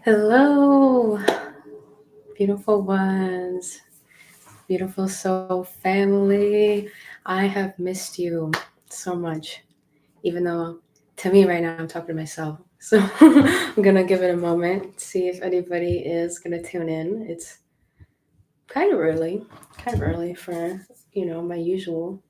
Hello, beautiful ones, beautiful soul family. I have missed you so much, even though to me right now I'm talking to myself. So I'm gonna give it a moment, see if anybody is gonna tune in. It's kind of early for my usual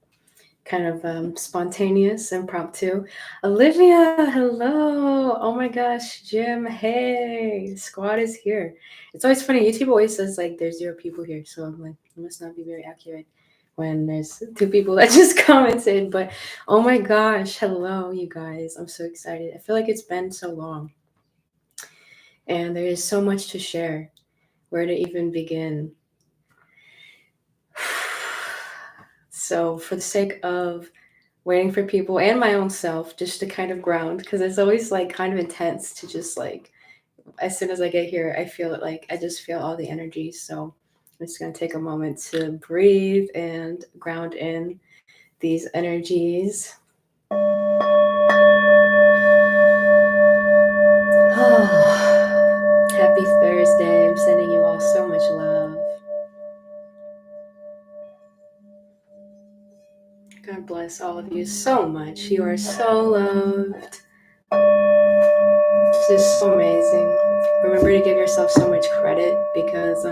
kind of spontaneous, impromptu. Olivia, hello. Oh my gosh, Jim, hey, squad is here. It's always funny. YouTube always says like there's 0 people here, so I'm like, it must not be very accurate when there's 2 people that just commented. But oh my gosh, hello, you guys. I'm so excited. I feel like it's been so long, and there is so much to share. Where to even begin? So, for the sake of waiting for people and my own self just to kind of ground, because it's always like kind of intense to just like, as soon as I get here, I feel it like I just feel all the energy. So, I'm just going to take a moment to breathe and ground in these energies. Happy Thursday. I'm sending you all so much love. God bless all of you so much. You are so loved. It's just so amazing. Remember to give yourself so much credit because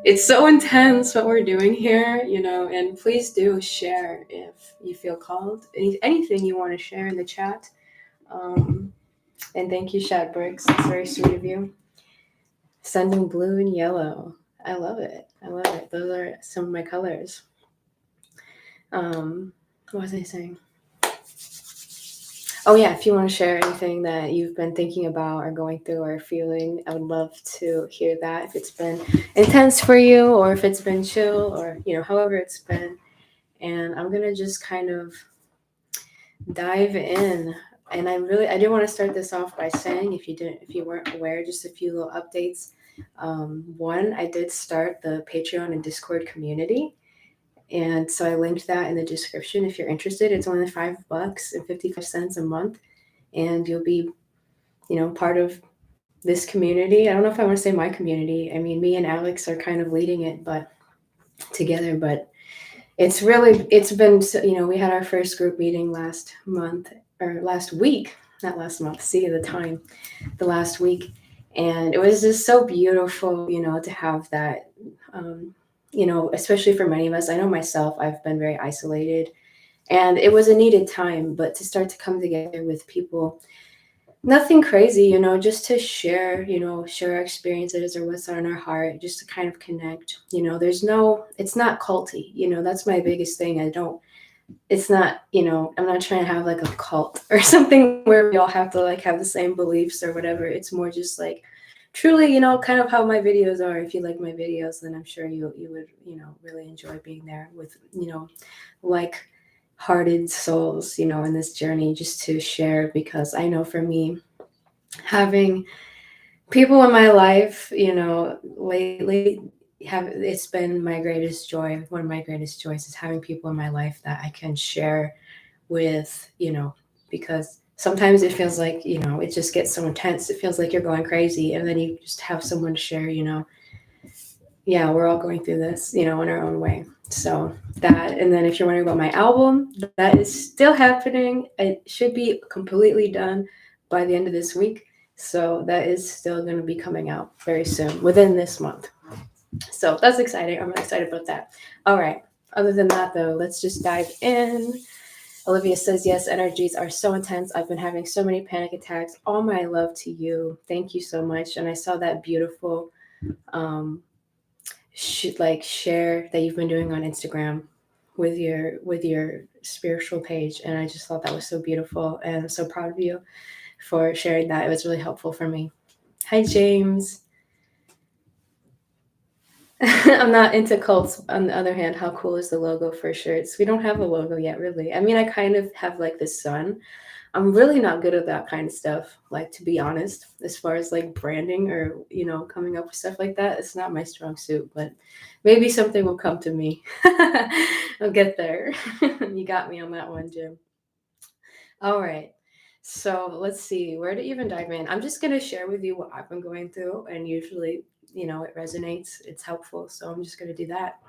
it's so intense what we're doing here, and please do share if you feel called. Anything you want to share in the chat. And thank you, Shadbricks. It's very sweet of you. Sending blue and yellow. I love it. I love it. Those are some of my colors. What was I saying? Oh yeah, if you want to share anything that you've been thinking about or going through or feeling, I would love to hear that. If it's been intense for you or if it's been chill or, however it's been. And I'm going to just kind of dive in. And I do want to start this off by saying, if you weren't aware, just a few little updates. One, I did start the Patreon and Discord community. And so I linked that in the description if you're interested. It's only $5.55 a month. And you'll be, part of this community. I don't know if I want to say my community. I mean, me and Alex are kind of leading it, but together. But it's been, we had our first group meeting last month or last week, not last month. See the time, the last week. And it was just so beautiful, to have that, especially for many of us. I know myself, I've been very isolated and it was a needed time, but to start to come together with people, nothing crazy, just to share our experiences or what's on our heart, just to kind of connect. It's not culty, that's my biggest thing. It's not, I'm not trying to have like a cult or something where we all have to like have the same beliefs or whatever. It's more just like truly, kind of how my videos are. If you like my videos, then I'm sure you would, really enjoy being there with, like hearted souls, in this journey just to share. Because I know for me, having people in my life, lately it's been my greatest joy. One of my greatest joys is having people in my life that I can share with, because sometimes it feels like, it just gets so intense. It feels like you're going crazy. And then you just have someone to share, yeah, we're all going through this, in our own way. So that, and then if you're wondering about my album, that is still happening. It should be completely done by the end of this week. So that is still going to be coming out very soon, within this month. So that's exciting. I'm really excited about that. All right. Other than that, though, let's just dive in. Olivia says, yes, energies are so intense. I've been having so many panic attacks. All my love to you. Thank you so much. And I saw that beautiful share that you've been doing on Instagram with your spiritual page, and I just thought that was so beautiful, and I'm so proud of you for sharing that. It was really helpful for me. Hi, James. I'm not into cults. On the other hand, how cool is the logo for shirts? We don't have a logo yet, really. I mean, I kind of have like the sun. I'm really not good at that kind of stuff, like, to be honest, as far as like branding or, coming up with stuff like that. It's not my strong suit, but maybe something will come to me. I'll get there. You got me on that one, Jim. All right. So let's see, where to even dive in. I'm just going to share with you what I've been going through, and usually, it resonates, it's helpful. So I'm just going to do that.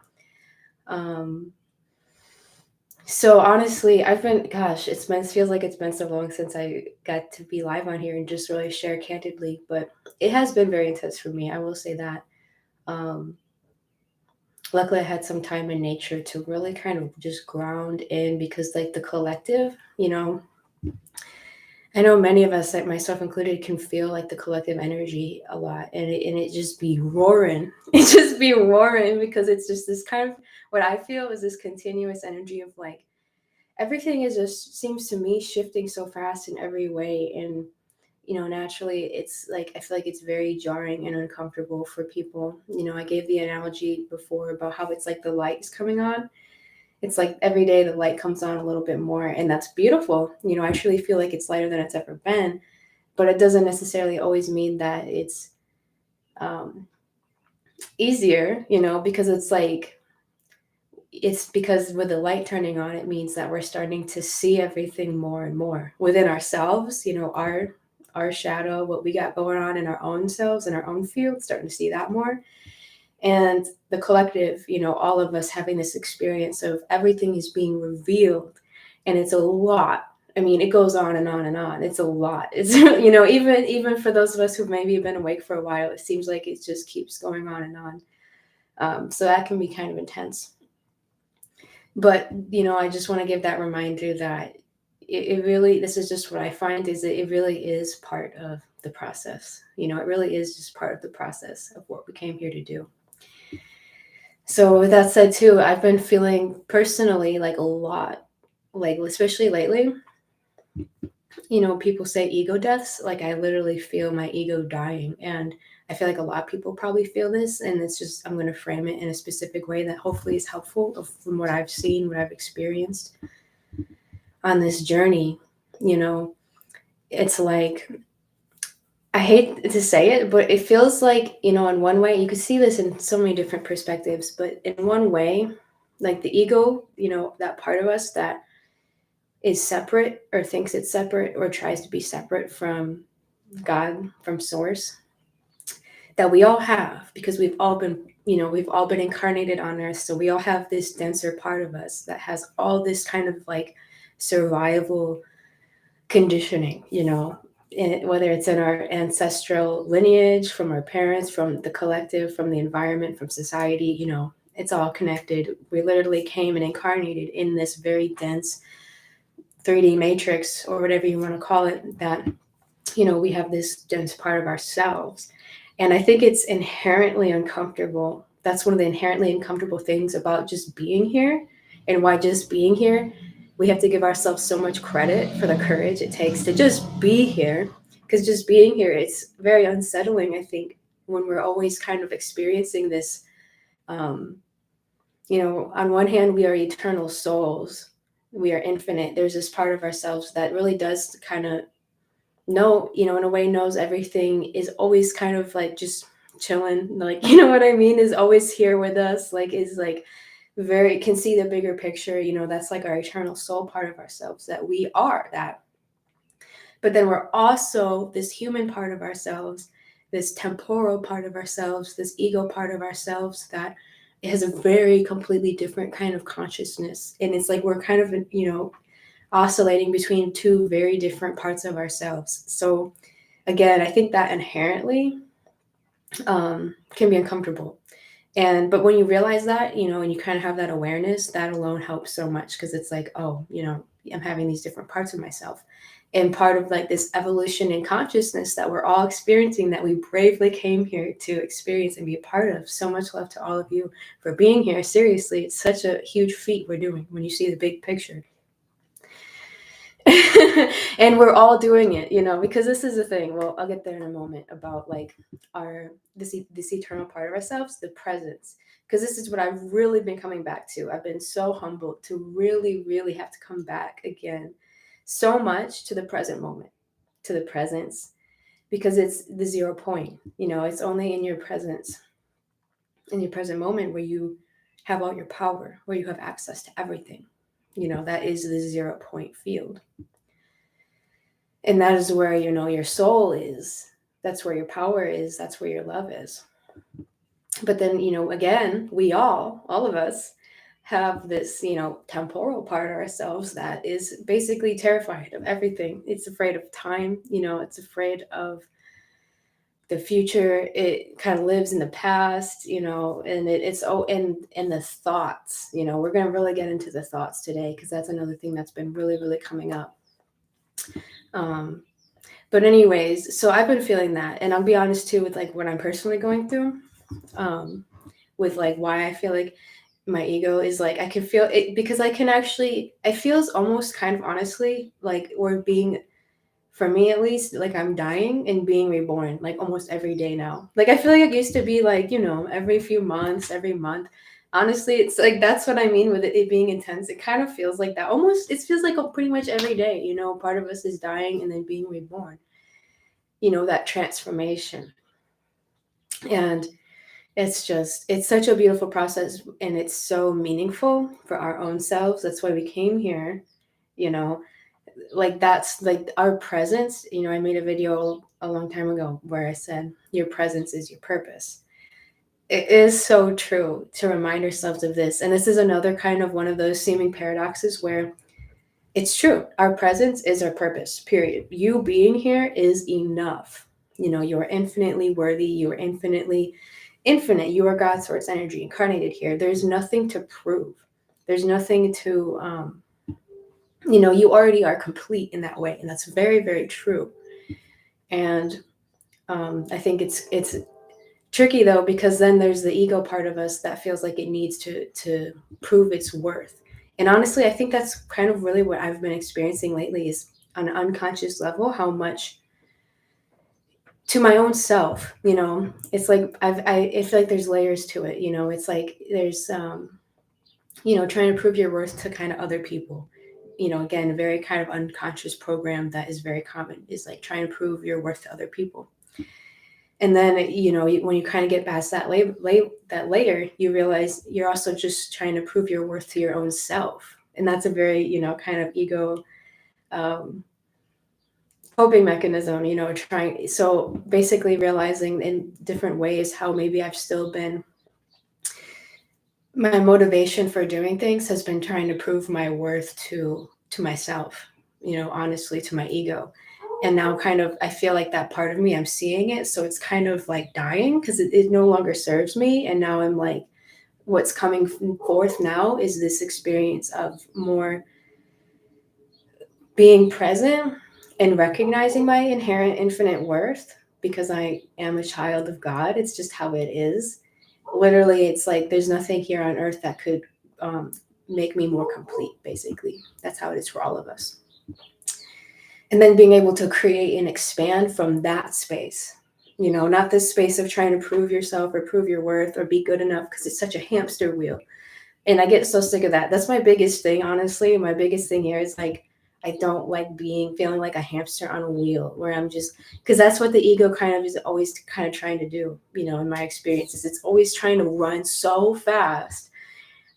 Um, so honestly, I've been, gosh, feels like it's been so long since I got to be live on here and just really share candidly, but it has been very intense for me. I will say that. Um, Luckily, I had some time in nature to really kind of just ground in because, like, the collective, I know many of us, like myself included, can feel like the collective energy a lot, and it just be roaring. It just be roaring because it's just this kind of, what I feel is this continuous energy of like everything is just, seems to me, shifting so fast in every way, and naturally it's like I feel like it's very jarring and uncomfortable for people. I gave the analogy before about how it's like the lights coming on. It's like every day the light comes on a little bit more, and that's beautiful. I truly feel like it's lighter than it's ever been, but it doesn't necessarily always mean that it's um, easier, because it's because with the light turning on, it means that we're starting to see everything more and more within ourselves, our shadow, what we got going on in our own selves, in our own field, starting to see that more. And the collective, all of us having this experience of everything is being revealed, and it's a lot. I mean, it goes on and on and on. It's a lot. It's even for those of us who've maybe been awake for a while, it seems like it just keeps going on and on. So that can be kind of intense. But I just want to give that reminder that it really, this is just what I find, is that it really is part of the process. It really is just part of the process of what we came here to do. So with that said too, I've been feeling personally like a lot, like especially lately, people say ego deaths. Like I literally feel my ego dying. And I feel like a lot of people probably feel this. And it's just, I'm going to frame it in a specific way that hopefully is helpful from what I've seen, what I've experienced on this journey. It's like, I hate to say it, but it feels like, in one way, you could see this in so many different perspectives, but in one way, like the ego, that part of us that is separate or thinks it's separate or tries to be separate from God, from source, that we all have, because we've all been incarnated on earth. So we all have this denser part of us that has all this kind of like survival conditioning, whether it's in our ancestral lineage, from our parents, from the collective, from the environment, from society, it's all connected. We literally came and incarnated in this very dense 3D matrix, or whatever you want to call it, that, we have this dense part of ourselves. And I think it's inherently uncomfortable. That's one of the inherently uncomfortable things about just being here, and why just being here, we have to give ourselves so much credit for the courage it takes to just be here. Because just being here, it's very unsettling, I think, when we're always kind of experiencing this. Um, on one hand, we are eternal souls, we are infinite. There's this part of ourselves that really does kind of know, in a way, knows everything, is always kind of like just chilling, like, what I mean, is always here with us, like, is like very, can see the bigger picture. That's like our eternal soul part of ourselves, that we are that. But then we're also this human part of ourselves, this temporal part of ourselves, this ego part of ourselves that has a very completely different kind of consciousness. And it's like we're kind of, oscillating between two very different parts of ourselves. So again, I think that inherently can be uncomfortable. But when you realize that, and you kind of have that awareness, that alone helps so much, because it's like, oh, I'm having these different parts of myself. And part of like this evolution in consciousness that we're all experiencing, that we bravely came here to experience and be a part of. So much love to all of you for being here. Seriously, it's such a huge feat we're doing when you see the big picture. And we're all doing it, because this is the thing. Well, I'll get there in a moment, about like this eternal part of ourselves, the presence. Because this is what I've really been coming back to. I've been so humbled to really, really have to come back again so much to the present moment, to the presence, because it's the 0 point. It's only in your presence, in your present moment, where you have all your power, where you have access to everything. That is the 0 point field. And that is where, your soul is. That's where your power is. That's where your love is. But then, again, we all of us have this, temporal part of ourselves that is basically terrified of everything. It's afraid of time, it's afraid of the future. It kind of lives in the past, and and the thoughts, we're going to really get into the thoughts today, because that's another thing that's been really, really coming up. But anyways, so I've been feeling that, and I'll be honest too with like what I'm personally going through, with like why I feel like my ego is like, I can feel it, because I can actually, it feels almost kind of honestly like we're being, for me at least, like I'm dying and being reborn like almost every day now. Like I feel like it used to be like, every few months, every month. Honestly, it's like, that's what I mean with it being intense. It kind of feels like that. Almost, it feels like pretty much every day, part of us is dying and then being reborn, that transformation. And it's such a beautiful process, and it's so meaningful for our own selves. That's why we came here, you know, like that's like our presence. I made a video a long time ago where I said, your presence is your purpose. It is so true to remind ourselves of this. And this is another kind of one of those seeming paradoxes where it's true. Our presence is our purpose, period. You being here is enough. You are infinitely worthy. You are infinitely infinite. You are God's source energy incarnated here. There's nothing to prove. There's nothing to, you already are complete in that way. And that's very, very true. And I think it's tricky though, because then there's the ego part of us that feels like it needs to prove its worth. And honestly, I think that's kind of really what I've been experiencing lately, is on an unconscious level, how much to my own self, it's like I feel like there's layers to it. It's like there's trying to prove your worth to kind of other people. Again, a very kind of unconscious program that is very common, is like trying to prove your worth to other people. And then, when you kind of get past that that layer, you realize you're also just trying to prove your worth to your own self. And that's a very, kind of ego coping mechanism, trying. So basically realizing in different ways how maybe I've still been, my motivation for doing things has been trying to prove my worth to myself, honestly, to my ego. And now kind of, I feel like that part of me, I'm seeing it. So it's kind of like dying, because it no longer serves me. And now I'm like, what's coming forth now is this experience of more being present and recognizing my inherent infinite worth, because I am a child of God. It's just how it is. Literally, it's like there's nothing here on earth that could make me more complete, basically. That's how it is for all of us. And then being able to create and expand from that space, not this space of trying to prove yourself or prove your worth or be good enough, because it's such a hamster wheel. And I get so sick of that. That's my biggest thing, honestly. My biggest thing here is like, I don't like feeling like a hamster on a wheel, where I'm just, because that's what the ego kind of is always kind of trying to do, in my experiences. It's always trying to run so fast,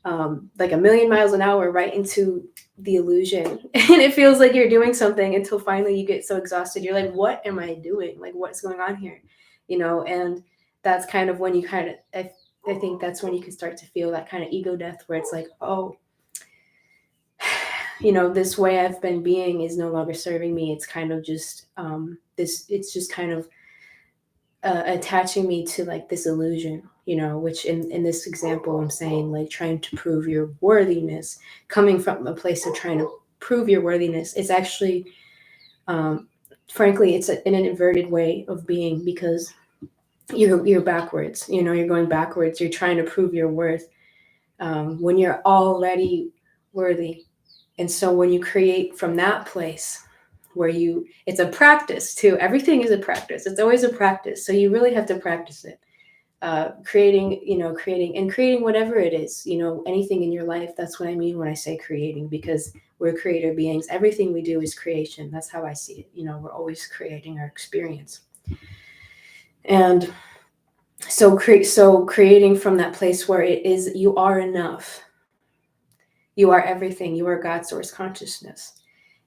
like a million miles an hour, right into the illusion. And it feels like you're doing something until finally you get so exhausted. You're like, what am I doing? Like, what's going on here? And that's kind of when you kind of, I think that's when you can start to feel that kind of ego death, where it's like, oh, this way I've been being is no longer serving me. It's kind of just it's just kind of attaching me to like this illusion, which in this example, I'm saying like trying to prove your worthiness, coming from a place of trying to prove your worthiness. It's actually, frankly, it's in an inverted way of being, because you're backwards, you're going backwards. You're trying to prove your worth when you're already worthy. And so when you create from that place where it's a practice too. Everything is a practice. It's always a practice. So you really have to practice it. Creating whatever it is, anything in your life. That's what I mean when I say creating, because we're creator beings. Everything we do is creation. That's how I see it. We're always creating our experience. And so creating from that place where it is, you are enough. You are everything. You are God's source consciousness.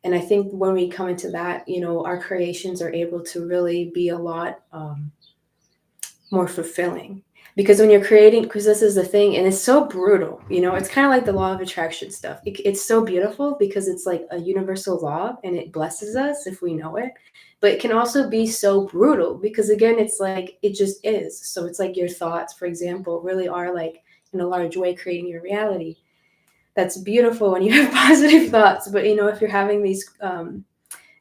And I think when we come into that, our creations are able to really be a lot more fulfilling. Because when you're creating, because this is the thing, and it's so brutal, it's kind of like the law of attraction stuff. It's so beautiful because it's like a universal law and it blesses us if we know it. But it can also be so brutal because, again, it's like it just is. So it's like your thoughts, for example, really are like in a large way creating your reality. That's beautiful when you have positive thoughts. But, if you're having these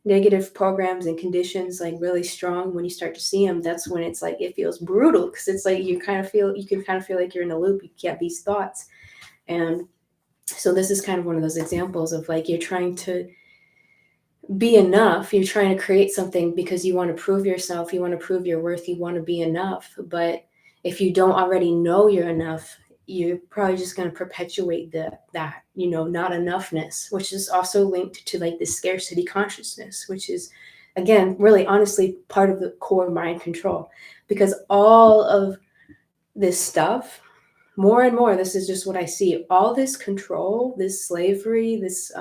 negative programs and conditions like really strong, when you start to see them, that's when it's like it feels brutal because it's like you can kind of feel like you're in a loop. You get these thoughts. And so this is kind of one of those examples of like you're trying to be enough. You're trying to create something because you want to prove yourself, you want to prove your worth, you want to be enough. But if you don't already know you're enough, you're probably just going to perpetuate that not enoughness, which is also linked to like this scarcity consciousness, which is, again, really honestly part of the core mind control. Because all of this stuff, more and more, this is just what I see, all this control, this slavery, this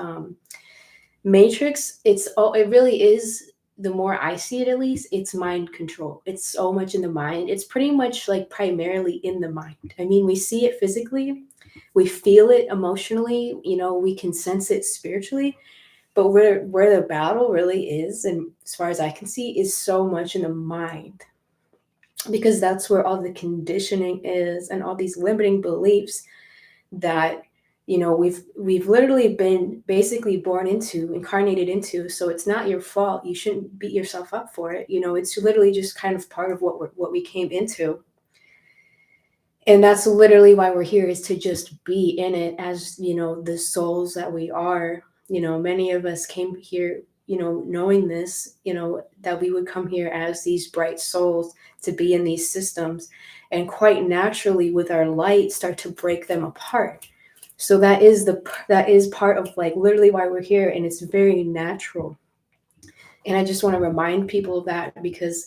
matrix, it really is, the more I see it, at least, it's mind control. It's so much in the mind. It's pretty much like primarily in the mind. I mean, we see it physically, we feel it emotionally, we can sense it spiritually, but where the battle really is, and as far as I can see, is so much in the mind, because that's where all the conditioning is and all these limiting beliefs that we've literally been basically born into, incarnated into. So it's not your fault. You shouldn't beat yourself up for it. It's literally just kind of part of what we came into. And that's literally why we're here, is to just be in it as, the souls that we are. Many of us came here, knowing this, that we would come here as these bright souls to be in these systems, and quite naturally with our light start to break them apart. So that is part of like literally why we're here, and it's very natural. And I just want to remind people of that, because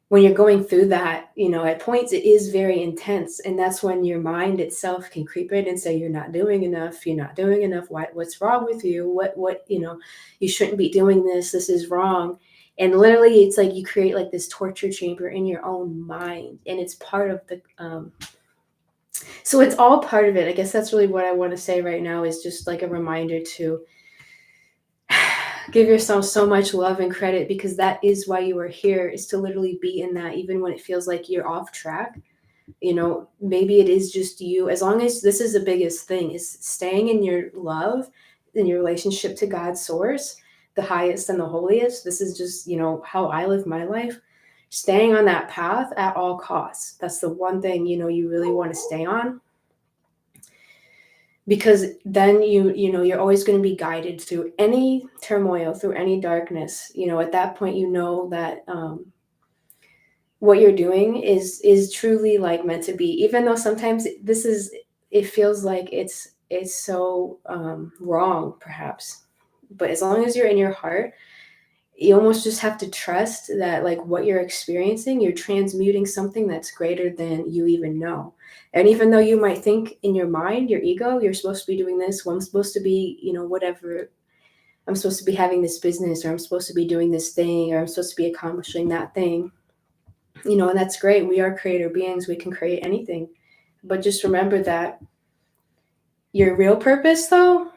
when you're going through that, at points it is very intense, and that's when your mind itself can creep in and say, you're not doing enough, what's wrong with you, what you shouldn't be doing this is wrong. And literally it's like you create like this torture chamber in your own mind, and it's part of the so it's all part of it. I guess that's really what I want to say right now, is just like a reminder to give yourself so much love and credit, because that is why you are here, is to literally be in that, even when it feels like you're off track. Maybe it is just you, as long as this is the biggest thing, is staying in your love, in your relationship to God's source, the highest and the holiest. This is just, how I live my life. Staying on that path at all costs. That's the one thing, you really want to stay on. Because then you're always going to be guided through any turmoil, through any darkness. At that point, that what you're doing is truly like meant to be, even though sometimes it feels like it's so wrong, perhaps. But as long as you're in your heart, you almost just have to trust that, like, what you're experiencing, you're transmuting something that's greater than you even know. And even though you might think in your mind, your ego, you're supposed to be doing this, well, I'm supposed to be, whatever, I'm supposed to be having this business, or I'm supposed to be doing this thing, or I'm supposed to be accomplishing that thing, and that's great. We are creator beings. We can create anything. But just remember that your real purpose, though,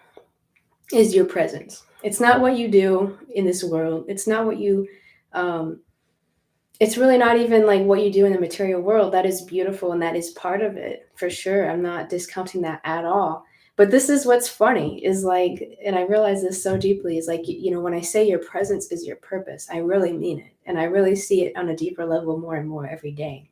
is your presence. It's not what you do in this world. It's not what you, it's really not even like what you do in the material world. That is beautiful, and that is part of it, for sure. I'm not discounting that at all. But this is what's funny, is like, and I realize this so deeply, is like, when I say your presence is your purpose, I really mean it. And I really see it on a deeper level more and more every day.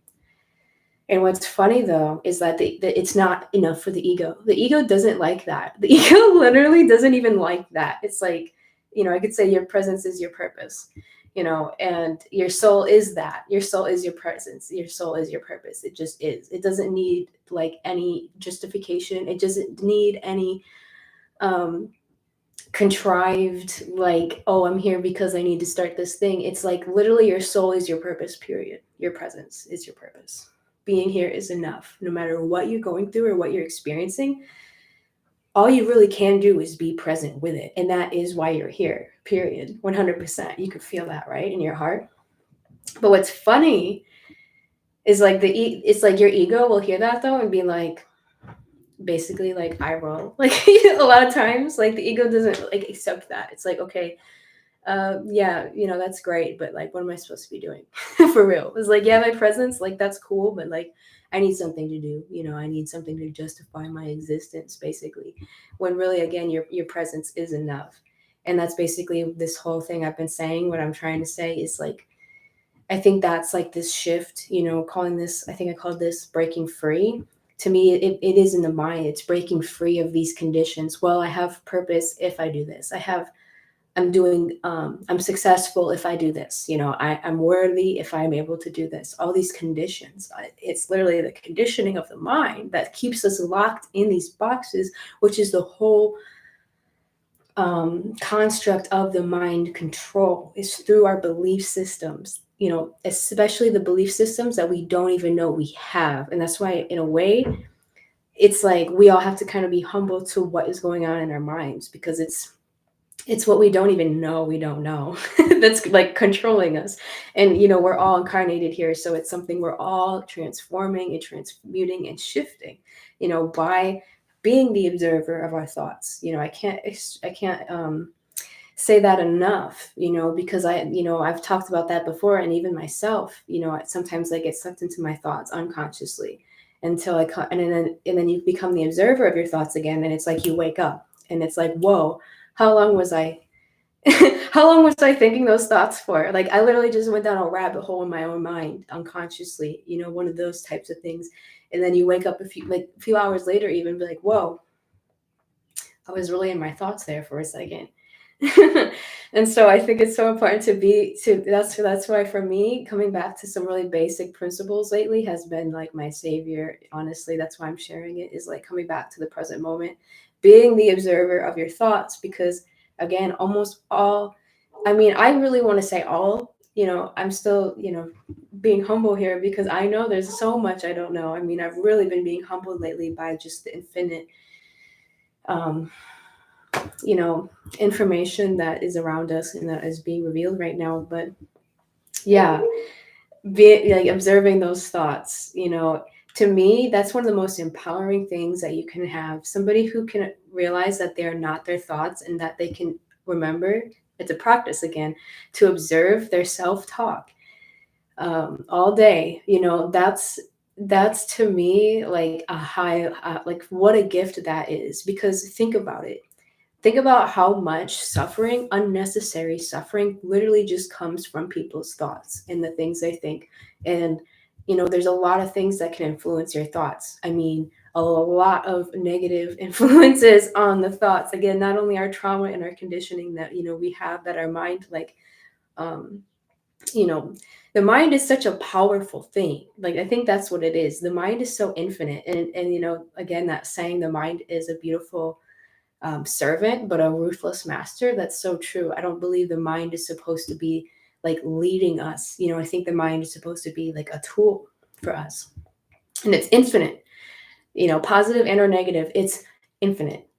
And what's funny, though, is that it's not enough for the ego. The ego doesn't like that. The ego literally doesn't even like that. It's like, I could say your presence is your purpose, and your soul is that. Your soul is your presence. Your soul is your purpose. It just is. It doesn't need like any justification. It doesn't need any contrived, like, oh, I'm here because I need to start this thing. It's like literally your soul is your purpose, period. Your presence is your purpose. Being here is enough. No matter what you're going through or what you're experiencing, all you really can do is be present with it. And that is why you're here, period. 100%. You could feel that, right, in your heart. But what's funny is like it's like your ego will hear that though and be like, basically like eye roll. Like a lot of times, like the ego doesn't like accept that. It's like, okay, yeah, that's great, but like, what am I supposed to be doing? For real. It's like, yeah, my presence, like that's cool, but like I need something to do. I need something to justify my existence, basically. When really, again, your presence is enough. And that's basically this whole thing I've been saying. What I'm trying to say is like, I think that's like this shift, calling this, I think I called this breaking free. To me, it is in the mind. It's breaking free of these conditions. Well, I have purpose if I do this. I'm successful if I do this. I'm worthy if I'm able to do this. All these conditions. It's literally the conditioning of the mind that keeps us locked in these boxes, which is the whole construct of the mind control, is through our belief systems, especially the belief systems that we don't even know we have. And that's why, in a way, it's like we all have to kind of be humble to what is going on in our minds, because it's what we don't even know we don't know that's like controlling us. And we're all incarnated here, so it's something we're all transforming and transmuting and shifting, by being the observer of our thoughts. I can't say that enough, because I've talked about that before. And even myself, sometimes I get sucked into my thoughts unconsciously until and then you become the observer of your thoughts again, and it's like you wake up and it's like, whoa, how long was I how long was I thinking those thoughts for? Like, I literally just went down a rabbit hole in my own mind unconsciously, one of those types of things. And then you wake up a few hours later, even be like, whoa, I was really in my thoughts there for a second. And so I think it's so important that's why, for me, coming back to some really basic principles lately has been like my savior. Honestly, that's why I'm sharing it, is like coming back to the present moment, being the observer of your thoughts. Because again, almost all, I mean, I really want to say all, I'm still, being humble here, because I know there's so much I don't know. I mean, I've really been being humbled lately by just the infinite um information that is around us and that is being revealed right now. But yeah, be like observing those thoughts, to me, that's one of the most empowering things that you can have. Somebody who can realize that they're not their thoughts, and that they can remember, it's a practice again, to observe their self-talk all day. That's to me like a high, like what a gift that is. Because think about it. Think about how much suffering, unnecessary suffering, literally just comes from people's thoughts and the things they think. And, there's a lot of things that can influence your thoughts. I mean, a lot of negative influences on the thoughts. Again, not only our trauma and our conditioning that, we have, that our mind, like, um, you know, the mind is such a powerful thing. Like, I think that's what it is. The mind is so infinite. And again, that saying, the mind is a beautiful servant, but a ruthless master. That's so true. I don't believe the mind is supposed to be like leading us. I think the mind is supposed to be like a tool for us, and it's infinite. Positive and or negative, it's infinite.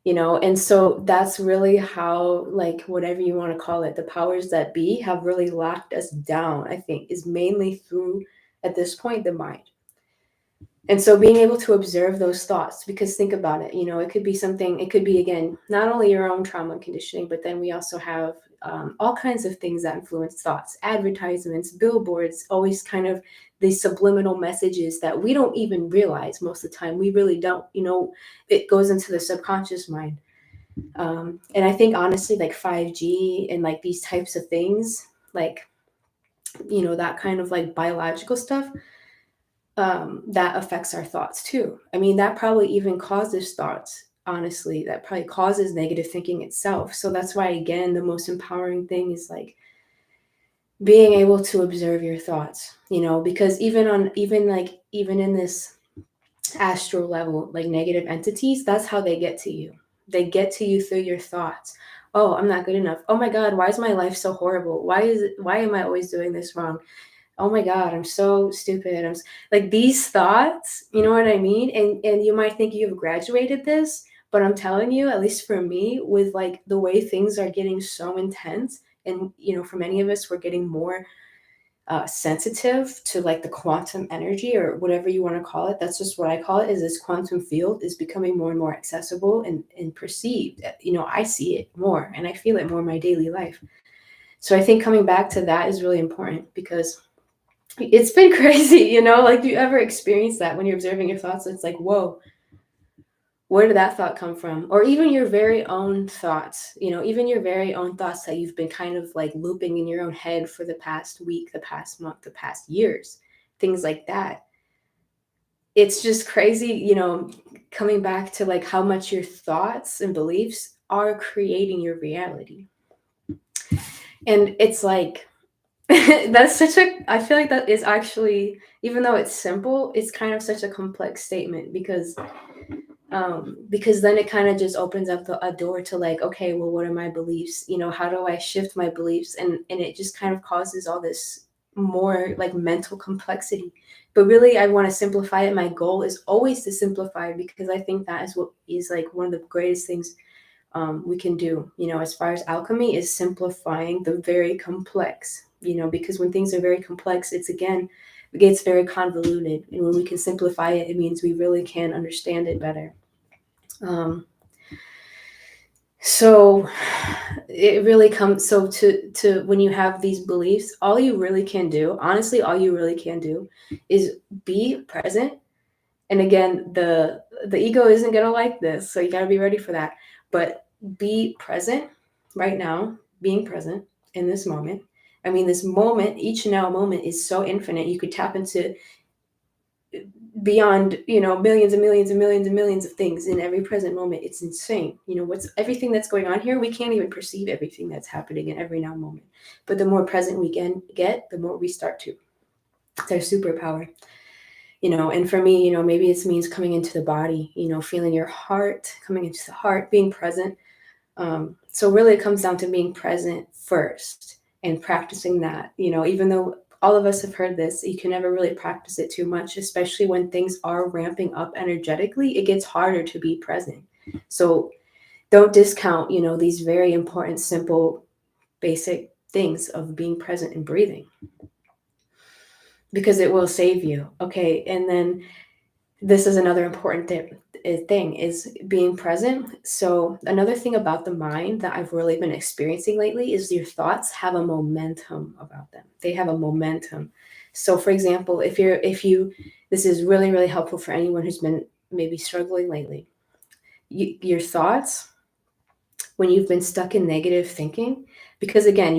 And so that's really how, like, whatever you want to call it, the powers that be have really locked us down. I think is mainly through, at this point, the mind. And so being able to observe those thoughts, because think about it, it could be something, it could be, again, not only your own trauma and conditioning, but then we also have all kinds of things that influence thoughts, advertisements, billboards, always kind of these subliminal messages that we don't even realize most of the time. We really don't, it goes into the subconscious mind. And I think, honestly, like 5G and like these types of things, like, that kind of like biological stuff, that affects our thoughts too. I mean, that probably even causes thoughts, honestly, that probably causes negative thinking itself. So that's why, again, the most empowering thing is like being able to observe your thoughts, because even in this astral level, like negative entities, that's how they get to you. They get to you through your thoughts. Oh, I'm not good enough. Oh my God, why is my life so horrible? Why am I always doing this wrong? Oh my God, I'm so stupid. Like these thoughts, you know what I mean? And you might think you've graduated this, But I'm telling you, at least for me, with like the way things are getting so intense, and for many of us, we're getting more sensitive to like the quantum energy or whatever you want to call it. That's just what I call it, is this quantum field is becoming more and more accessible and perceived. I see it more and I feel it more in my daily life. So I think coming back to that is really important, because it's been crazy, like, do you ever experience that when you're observing your thoughts? It's like, whoa, where did that thought come from? Or even your very own thoughts, even your very own thoughts that you've been kind of like looping in your own head for the past week, the past month, the past years, things like that. It's just crazy, coming back to like how much your thoughts and beliefs are creating your reality. And it's like, that's such I feel like that is actually, even though it's simple, it's kind of such a complex statement, because then it kind of just opens up a door to like, okay, well, what are my beliefs? How do I shift my beliefs? And it just kind of causes all this more like mental complexity. But really, I want to simplify it. My goal is always to simplify, because I think that is what is like one of the greatest things we can do, as far as alchemy, is simplifying the very complex, because when things are very complex, it gets very convoluted. And when we can simplify it, it means we really can understand it better. So it really comes, so to when you have these beliefs, all you really can do, honestly, all you really can do is be present. And again, the ego isn't going to like this, so you got to be ready for that. But be present right now, being present in this moment. I mean, this moment, each now moment, is so infinite. You could tap into beyond, millions and millions and millions and millions of things in every present moment. It's insane. What's everything that's going on here, we can't even perceive everything that's happening in every now moment. But the more present we can get, the more we start to. It's our superpower. And for me, maybe it means coming into the body, feeling your heart, coming into the heart, being present. So really it comes down to being present first and practicing that, even though all of us have heard this, you can never really practice it too much, especially when things are ramping up energetically. It gets harder to be present. So don't discount, these very important, simple, basic things of being present and breathing, because it will save you. Okay. And then this is another important thing is being present. So another thing about the mind that I've really been experiencing lately is your thoughts have a momentum about them. They have a momentum. So for example, if you this is really, really helpful for anyone who's been maybe struggling lately. Your thoughts, when you've been stuck in negative thinking, because again,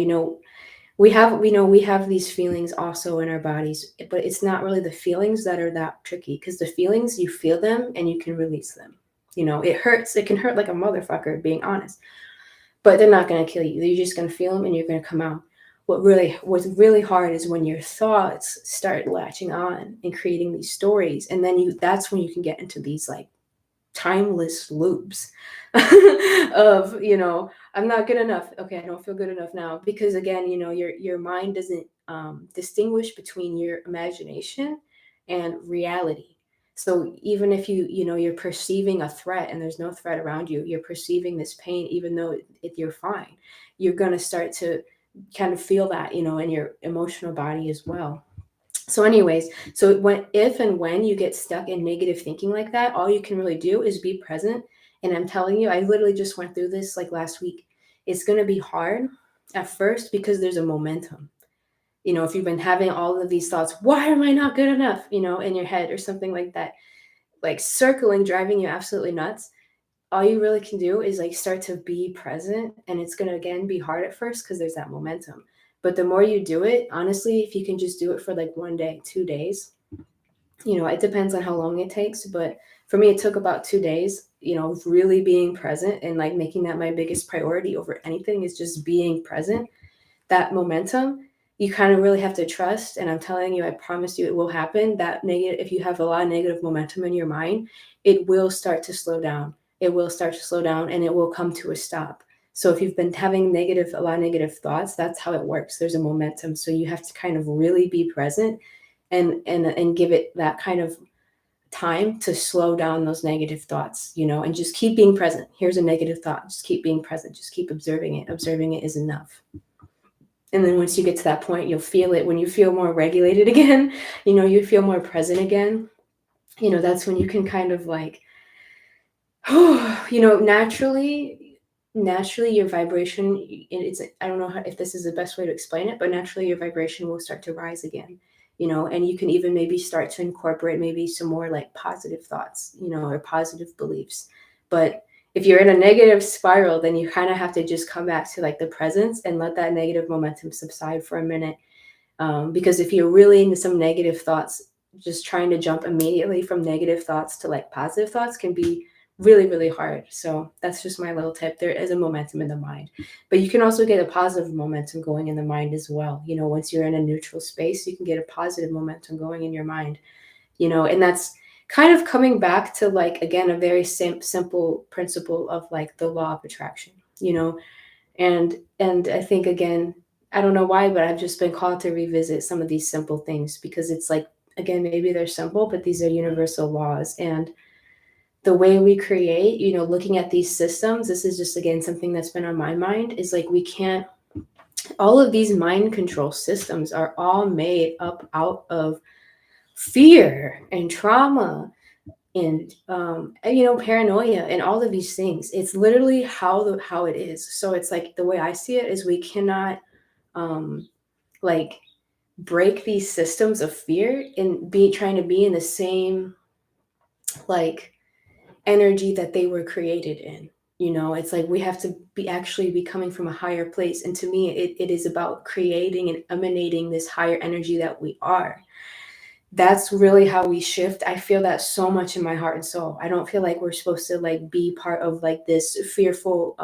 we have these feelings also in our bodies, but it's not really the feelings that are that tricky, because the feelings, you feel them and you can release them. It hurts. It can hurt like a motherfucker, being honest, but they're not going to kill you. You're just going to feel them and you're going to come out. What's really hard is when your thoughts start latching on and creating these stories, and then that's when you can get into these like timeless loops of I'm not good enough. Okay, I don't feel good enough now, because again, your mind doesn't distinguish between your imagination and reality. So even if you're perceiving a threat and there's no threat around you, you're perceiving this pain even though you're fine. You're going to start to kind of feel that in your emotional body as well. So anyways, so if and when you get stuck in negative thinking like that, all you can really do is be present. And I'm telling you, I literally just went through this like last week. It's going to be hard at first, because there's a momentum. If you've been having all of these thoughts, why am I not good enough, in your head or something like that, like circling, driving you absolutely nuts, all you really can do is like start to be present. And it's going to again be hard at first, because there's that momentum. But the more you do it, honestly, if you can just do it for like 1 day, 2 days, it depends on how long it takes. But for me, it took about 2 days, really being present and like making that my biggest priority over anything, is just being present. That momentum, you kind of really have to trust. And I'm telling you, I promise you it will happen. That negative, if you have a lot of negative momentum in your mind, it will start to slow down. It will start to slow down and it will come to a stop. So if you've been having a lot of negative thoughts, that's how it works. There's a momentum. So you have to kind of really be present and give it that kind of time to slow down those negative thoughts, and just keep being present. Here's a negative thought. Just keep being present. Just keep observing it. Observing it is enough. And then once you get to that point, you'll feel it. When you feel more regulated again, you feel more present again, that's when you can kind of like, naturally your vibration, I don't know if this is the best way to explain it, but naturally your vibration will start to rise again, and you can even maybe start to incorporate maybe some more like positive thoughts, or positive beliefs. But if you're in a negative spiral, then you kind of have to just come back to like the presence and let that negative momentum subside for a minute. Because if you're really into some negative thoughts, just trying to jump immediately from negative thoughts to like positive thoughts can be really, really hard. So that's just my little tip. There is a momentum in the mind, but you can also get a positive momentum going in the mind as well. Once you're in a neutral space, you can get a positive momentum going in your mind, and that's kind of coming back to like, again, a very simple principle of like the law of attraction, and I think, again, I don't know why, but I've just been called to revisit some of these simple things because it's like, again, maybe they're simple, but these are universal laws. And the way we create, looking at these systems, this is just, again, something that's been on my mind, is like, we can't, all of these mind control systems are all made up out of fear and trauma and paranoia and all of these things. It's literally how it is. So it's like, the way I see it is we cannot like break these systems of fear and be trying to be in the same like energy that they were created in. It's like we have to be coming from a higher place. And to me, it is about creating and emanating this higher energy that we are. That's really how we shift. I feel that so much in my heart and soul. I don't feel like we're supposed to like be part of like this fearful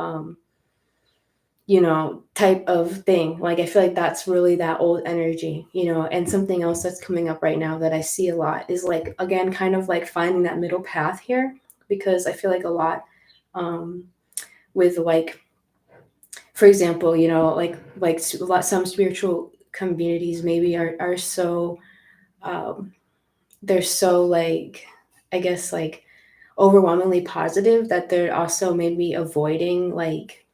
type of thing. Like, I feel like that's really that old energy, and something else that's coming up right now that I see a lot is like, again, kind of like finding that middle path here, because I feel like a lot with like, for example, like some spiritual communities maybe are so, they're so like, I guess like overwhelmingly positive that they're also maybe avoiding like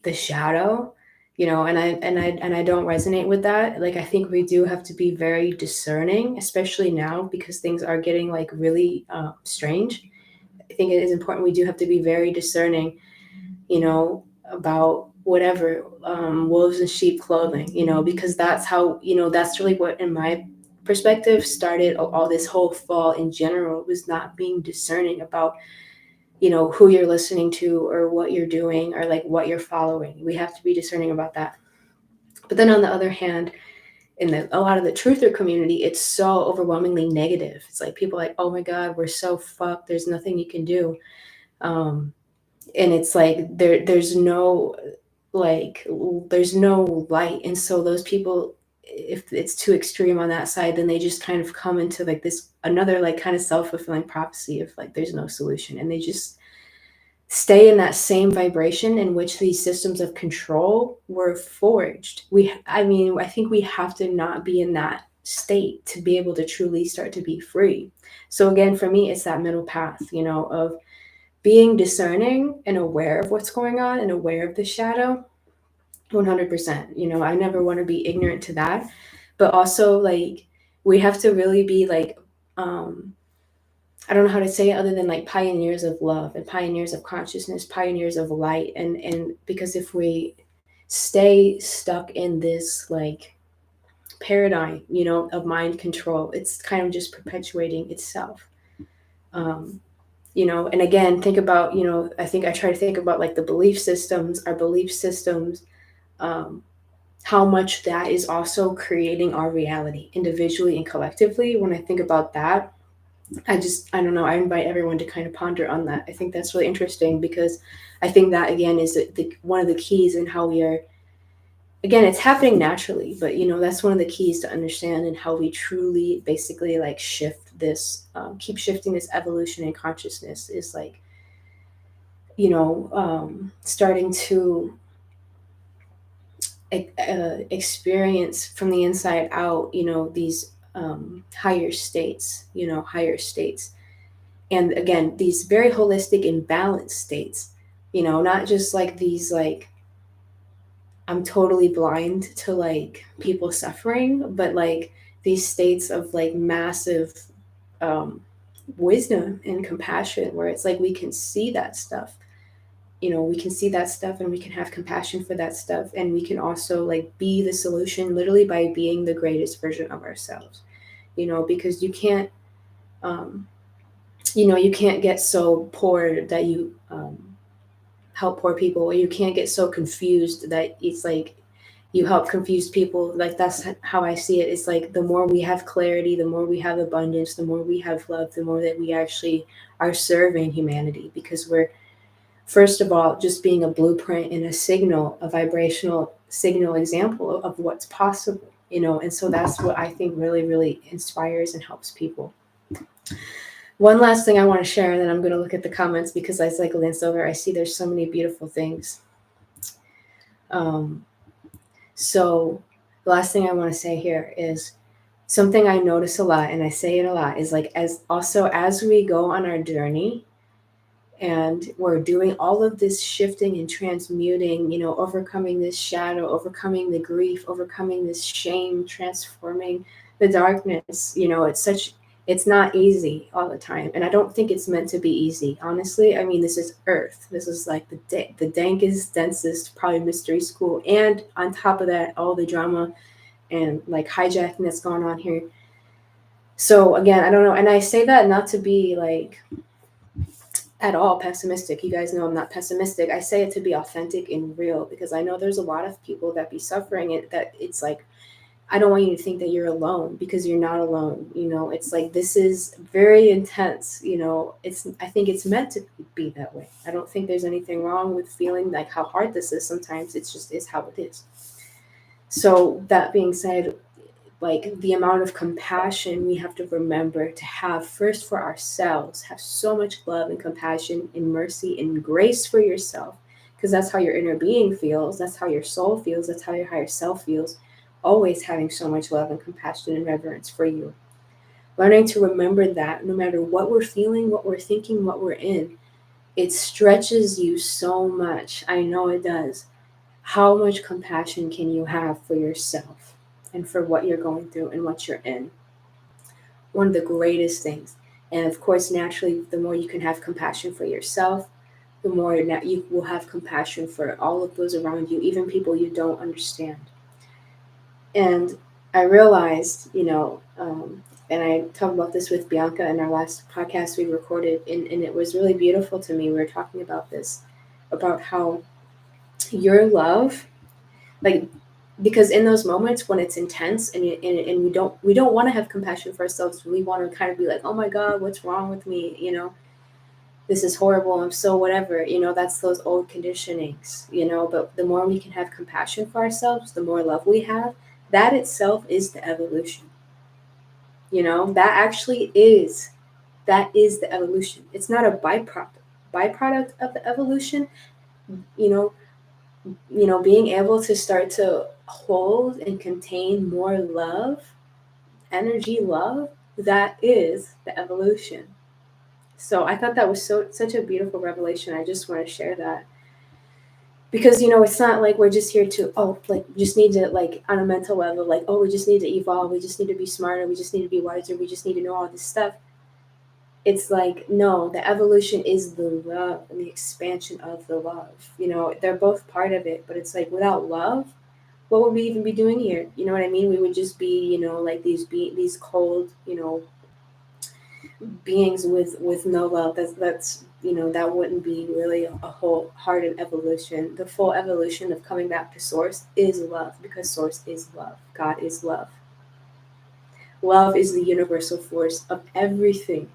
the shadow, and I don't resonate with that. Like, I think we do have to be very discerning, especially now because things are getting like really strange. I think it is important. We do have to be very discerning, about whatever, wolves in sheep clothing, because that's how, that's really what, in my perspective, started all this whole fall in general, was not being discerning about who you're listening to or what you're doing or like what you're following. We have to be discerning about that. But then on the other hand, in a lot of the truther community, it's so overwhelmingly negative. It's like people are like, oh my God, we're so fucked. There's nothing you can do. And it's like there's no light. And so those people, if it's too extreme on that side, then they just kind of come into like this another like kind of self-fulfilling prophecy of like there's no solution, and they just stay in that same vibration in which these systems of control were forged. I think we have to not be in that state to be able to truly start to be free. So again, for me, it's that middle path, of being discerning and aware of what's going on and aware of the shadow. 100%. I never want to be ignorant to that, but also like we have to really be like, I don't know how to say it other than like pioneers of love and pioneers of consciousness, pioneers of light. And because if we stay stuck in this like paradigm, of mind control, it's kind of just perpetuating itself. And again, think about, I think I try to think about like the belief systems, our belief systems, how much that is also creating our reality individually and collectively. When I think about that, I don't know. I invite everyone to kind of ponder on that. I think that's really interesting because I think that, again, is one of the keys in how we are, again, it's happening naturally, but, that's one of the keys to understand and how we truly basically like shift this, keep shifting this evolution in consciousness is like, starting to experience from the inside out, these higher states, higher states. And again, these very holistic and balanced states, not just like these, like, I'm totally blind to like people suffering, but like these states of like massive um, wisdom and compassion, where it's like we can see that stuff. We can see that stuff and we can have compassion for that stuff. And we can also like be the solution literally by being the greatest version of ourselves, because you can't, um, you can't get so poor that you help poor people, or you can't get so confused that it's like you help confused people. Like, that's how I see it. It's like the more we have clarity, the more we have abundance, the more we have love, the more that we actually are serving humanity, because we're, first of all, just being a blueprint and a signal, a vibrational signal example of what's possible, and so that's what I think really, really inspires and helps people. One last thing I want to share, and then I'm going to look at the comments, because as I glance over, I see there's so many beautiful things. So the last thing I want to say here is something I notice a lot, and I say it a lot, is like, as we go on our journey and we're doing all of this shifting and transmuting, overcoming this shadow, overcoming the grief, overcoming this shame, transforming the darkness, it's not easy all the time. And I don't think it's meant to be easy, honestly. I mean, this is Earth. This is like the dankest, densest, probably mystery school. And on top of that, all the drama and like hijacking that's going on here. So again, I don't know. And I say that not to be like at all pessimistic. You guys know I'm not pessimistic. I say it to be authentic and real, because I know there's a lot of people that be suffering it, that it's like, I don't want you to think that you're alone, because you're not alone. It's like, this is very intense. I think it's meant to be that way. I don't think there's anything wrong with feeling like how hard this is sometimes. It's just is how it is. So that being said, like, the amount of compassion we have to remember to have first for ourselves, have so much love and compassion and mercy and grace for yourself, because that's how your inner being feels, that's how your soul feels, that's how your higher self feels, always having so much love and compassion and reverence for you. Learning to remember that no matter what we're feeling, what we're thinking, what we're in, it stretches you so much. I know it does. How much compassion can you have for yourself and for what you're going through and what you're in? One of the greatest things. And of course, naturally, the more you can have compassion for yourself, the more you will have compassion for all of those around you, even people you don't understand. And I realized, and I talked about this with Bianca in our last podcast we recorded, and it was really beautiful to me. We were talking about this, about how your love, like, because in those moments when it's intense and we don't want to have compassion for ourselves, we want to kind of be like, oh my God, what's wrong with me? This is horrible. I'm so whatever. That's those old conditionings. But the more we can have compassion for ourselves, the more love we have. That itself is the evolution. That actually is the evolution. It's not a byproduct of the evolution. You know, being able to start to hold and contain more love, energy, love, that is the evolution. So I thought that was such a beautiful revelation. I just want to share that, because it's not like we're just here to, like, we just need to, like, on a mental level, like, we just need to evolve, we just need to be smarter, we just need to be wiser, we just need to know all this stuff. It's like, no, the evolution is the love and the expansion of the love. They're both part of it, but it's like, without love, what would we even be doing here? You know what I mean? We would just be, like these cold, beings with no love. That's that wouldn't be really a whole heart of evolution. The full evolution of coming back to source is love, because source is love. God is love. Love is the universal force of everything.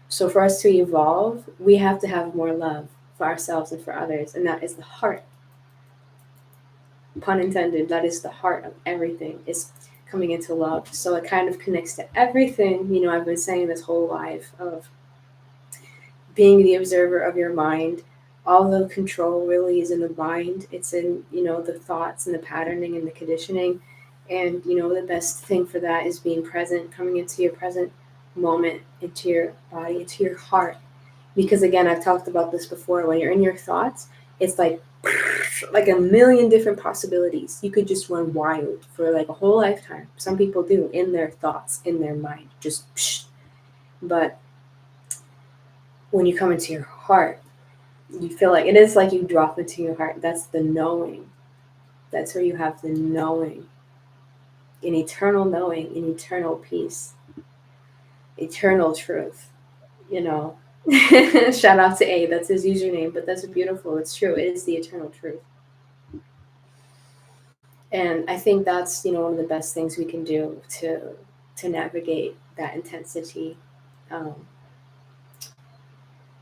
So for us to evolve, we have to have more love for ourselves and for others, and that is the heart. Pun intended. That is the heart of everything. Is coming into love. So it kind of connects to everything. I've been saying this whole life of being the observer of your mind. All the control really is in the mind. It's in the thoughts and the patterning and the conditioning. And, the best thing for that is being present, coming into your present moment, into your body, into your heart. Because again, I've talked about this before, when you're in your thoughts, it's like a million different possibilities. You could just run wild for like a whole lifetime. Some people do, in their thoughts, in their mind, just. But when you come into your heart, you feel like it is like you drop into your heart. That's the knowing. That's where you have the knowing, an eternal knowing, an eternal peace, eternal truth. You know, shout out to A. That's his username, but that's beautiful. It's true. It is the eternal truth. And I think that's, one of the best things we can do to navigate that intensity. Um,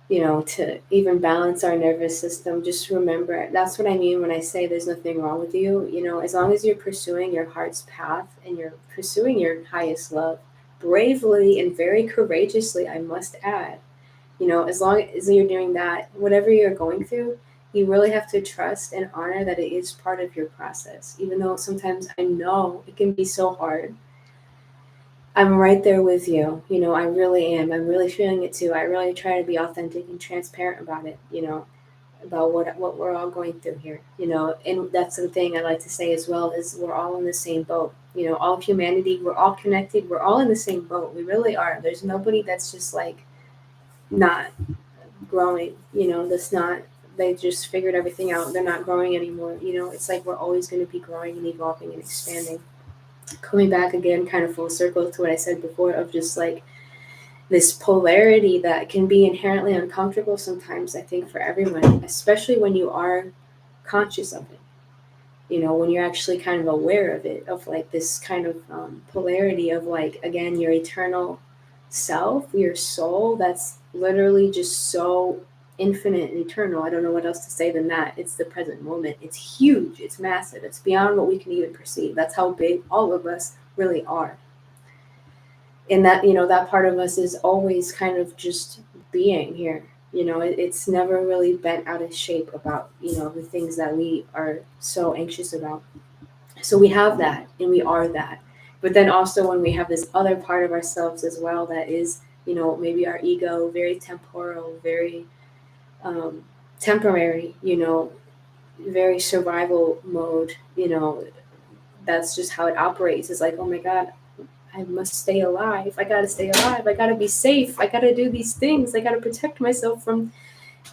to even balance our nervous system. Just remember, that's what I mean when I say there's nothing wrong with you. As long as you're pursuing your heart's path and you're pursuing your highest love bravely and very courageously, I must add, as long as you're doing that, whatever you're going through, you really have to trust and honor that it is part of your process. Even though sometimes I know it can be so hard, I'm right there with you. I really am. I'm really feeling it too. I really try to be authentic and transparent about it, about what we're all going through here, And that's the thing I like to say as well, is we're all in the same boat. All of humanity, we're all connected. We're all in the same boat. We really are. There's nobody that's just like not growing, that's not, they just figured everything out. They're not growing anymore. It's like we're always going to be growing and evolving and expanding. Coming back again, kind of full circle to what I said before, of just like this polarity that can be inherently uncomfortable sometimes, I think, for everyone, especially when you are conscious of it. When you're actually kind of aware of it, of like this kind of polarity of like, again, your eternal self, your soul, that's literally just so infinite and eternal. I don't know what else to say than that. It's the present moment. It's huge. It's massive. It's beyond what we can even perceive. That's how big all of us really are. And that, that part of us is always kind of just being here. It's never really bent out of shape about, the things that we are so anxious about. So we have that and we are that. But then also when we have this other part of ourselves as well, that is, maybe our ego, very temporal, very temporary, very survival mode, that's just how it operates. It's like, oh my God, I must stay alive. I gotta stay alive. I gotta be safe. I gotta do these things. I gotta protect myself from,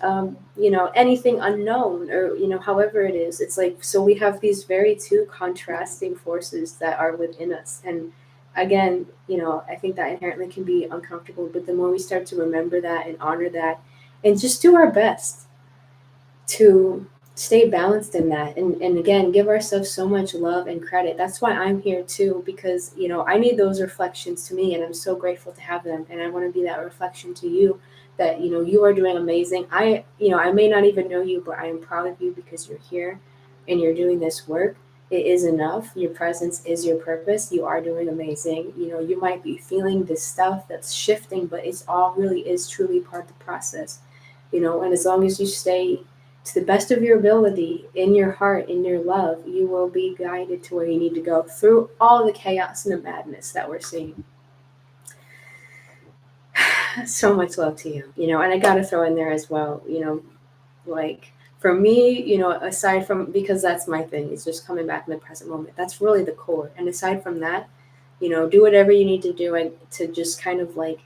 anything unknown, or, however it is. It's like, so we have these very two contrasting forces that are within us. And again, I think that inherently can be uncomfortable, but the more we start to remember that and honor that and just do our best to stay balanced in that, and again, give ourselves so much love and credit. That's why I'm here too, because I need those reflections to me, and I'm so grateful to have them, and I want to be that reflection to you, that you are doing amazing. I may not even know you, but I am proud of you because you're here and you're doing this work. It is enough. Your presence is your purpose. You are doing amazing. You might be feeling this stuff that's shifting, but it's all really is truly part of the process. And as long as you stay to the best of your ability, in your heart, in your love, you will be guided to where you need to go through all the chaos and the madness that we're seeing. So much love to you, and I got to throw in there as well, like for me, aside from, because that's my thing, is just coming back in the present moment. That's really the core. And aside from that, do whatever you need to do, and to just kind of like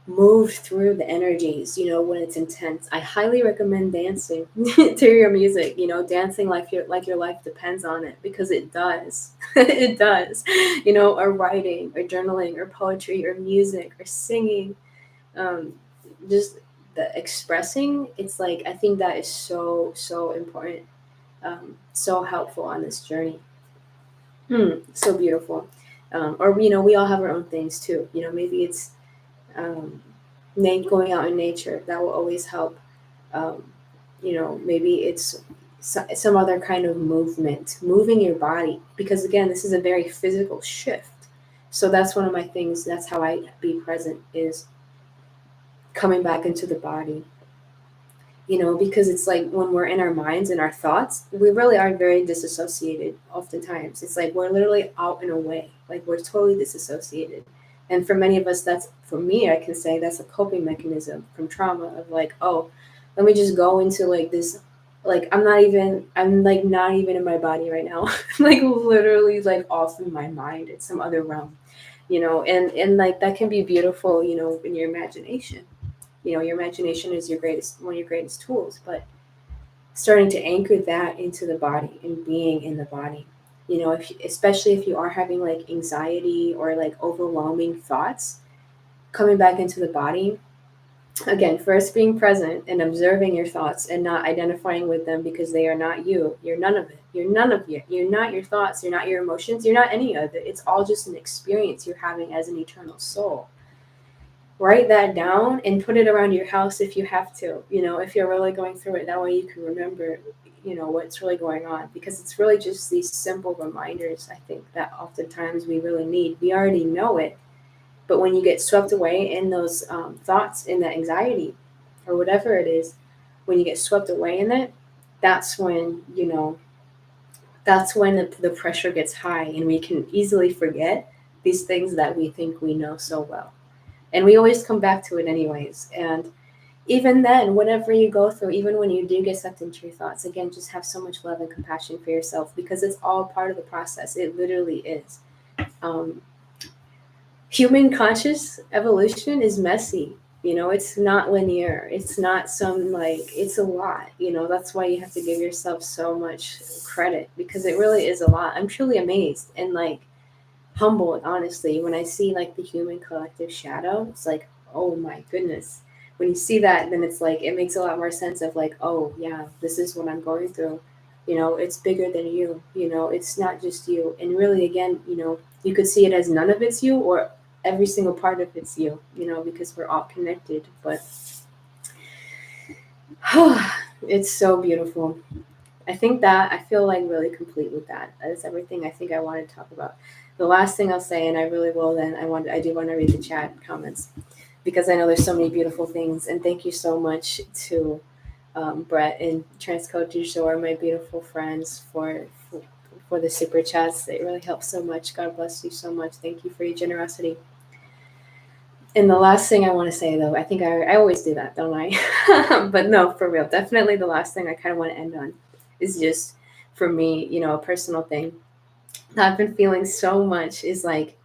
move through the energies, when it's intense. I highly recommend dancing to your music, dancing like your life depends on it, because it does. It does. Or writing or journaling or poetry or music or singing. Just the expressing, it's like, I think that is so important, so helpful on this journey. So beautiful. Or we all have our own things too. Maybe it's um, going out in nature, that will always help. um, Maybe it's some other kind of movement, moving your body, because again, this is a very physical shift. So that's one of my things. That's how I be present, is coming back into the body. because it's like when we're in our minds and our thoughts, we really are very disassociated oftentimes. It's like we're literally out and away, like we're totally disassociated. And for many of us, for me, I can say that's a coping mechanism from trauma of like, oh, let me just go into like this, like I'm like not even in my body right now. Like literally like off in my mind, it's some other realm, and like that can be beautiful, in your imagination. Your imagination is one of your greatest tools, but starting to anchor that into the body and being in the body. Especially if you are having like anxiety or like overwhelming thoughts, coming back into the body. Again, first being present and observing your thoughts and not identifying with them because they are not you. You're none of it. You're none of you. You're not your thoughts. You're not your emotions. You're not any of it. It's all just an experience you're having as an eternal soul. Write that down and put it around your house if you have to, if you're really going through it. That way you can remember, what's really going on, because it's really just these simple reminders, I think, that oftentimes we really need. We already know it, but when you get swept away in those thoughts, in that anxiety or whatever it is, when you get swept away in it, that's when, the pressure gets high and we can easily forget these things that we think we know so well, and we always come back to it anyways. And even then, whatever you go through, even when you do get sucked into your thoughts, again, just have so much love and compassion for yourself, because it's all part of the process. It literally is. um, Human conscious evolution is messy. It's not linear. It's not some, like, it's a lot. That's why you have to give yourself so much credit, because it really is a lot. I'm truly amazed and like humbled, honestly, when I see like the human collective shadow. It's like, oh my goodness. When you see that, then it's like it makes a lot more sense of like, oh yeah, this is what I'm going through. It's bigger than you. It's not just you. And really, again, you could see it as none of it's you, or every single part of it's you. Because we're all connected. But it's so beautiful. I think that I feel like really complete with that. That is everything I think I want to talk about. The last thing I'll say, and I really will then, I do want to read the chat comments, because I know there's so many beautiful things. And thank you so much to Brett and Transcode du Jour, my beautiful friends, for the super chats. It really helps so much. God bless you so much. Thank you for your generosity. And the last thing I want to say, though, I think I always do that, don't I? But no, for real, definitely the last thing I kind of want to end on is just, for me, a personal thing that I've been feeling so much is like,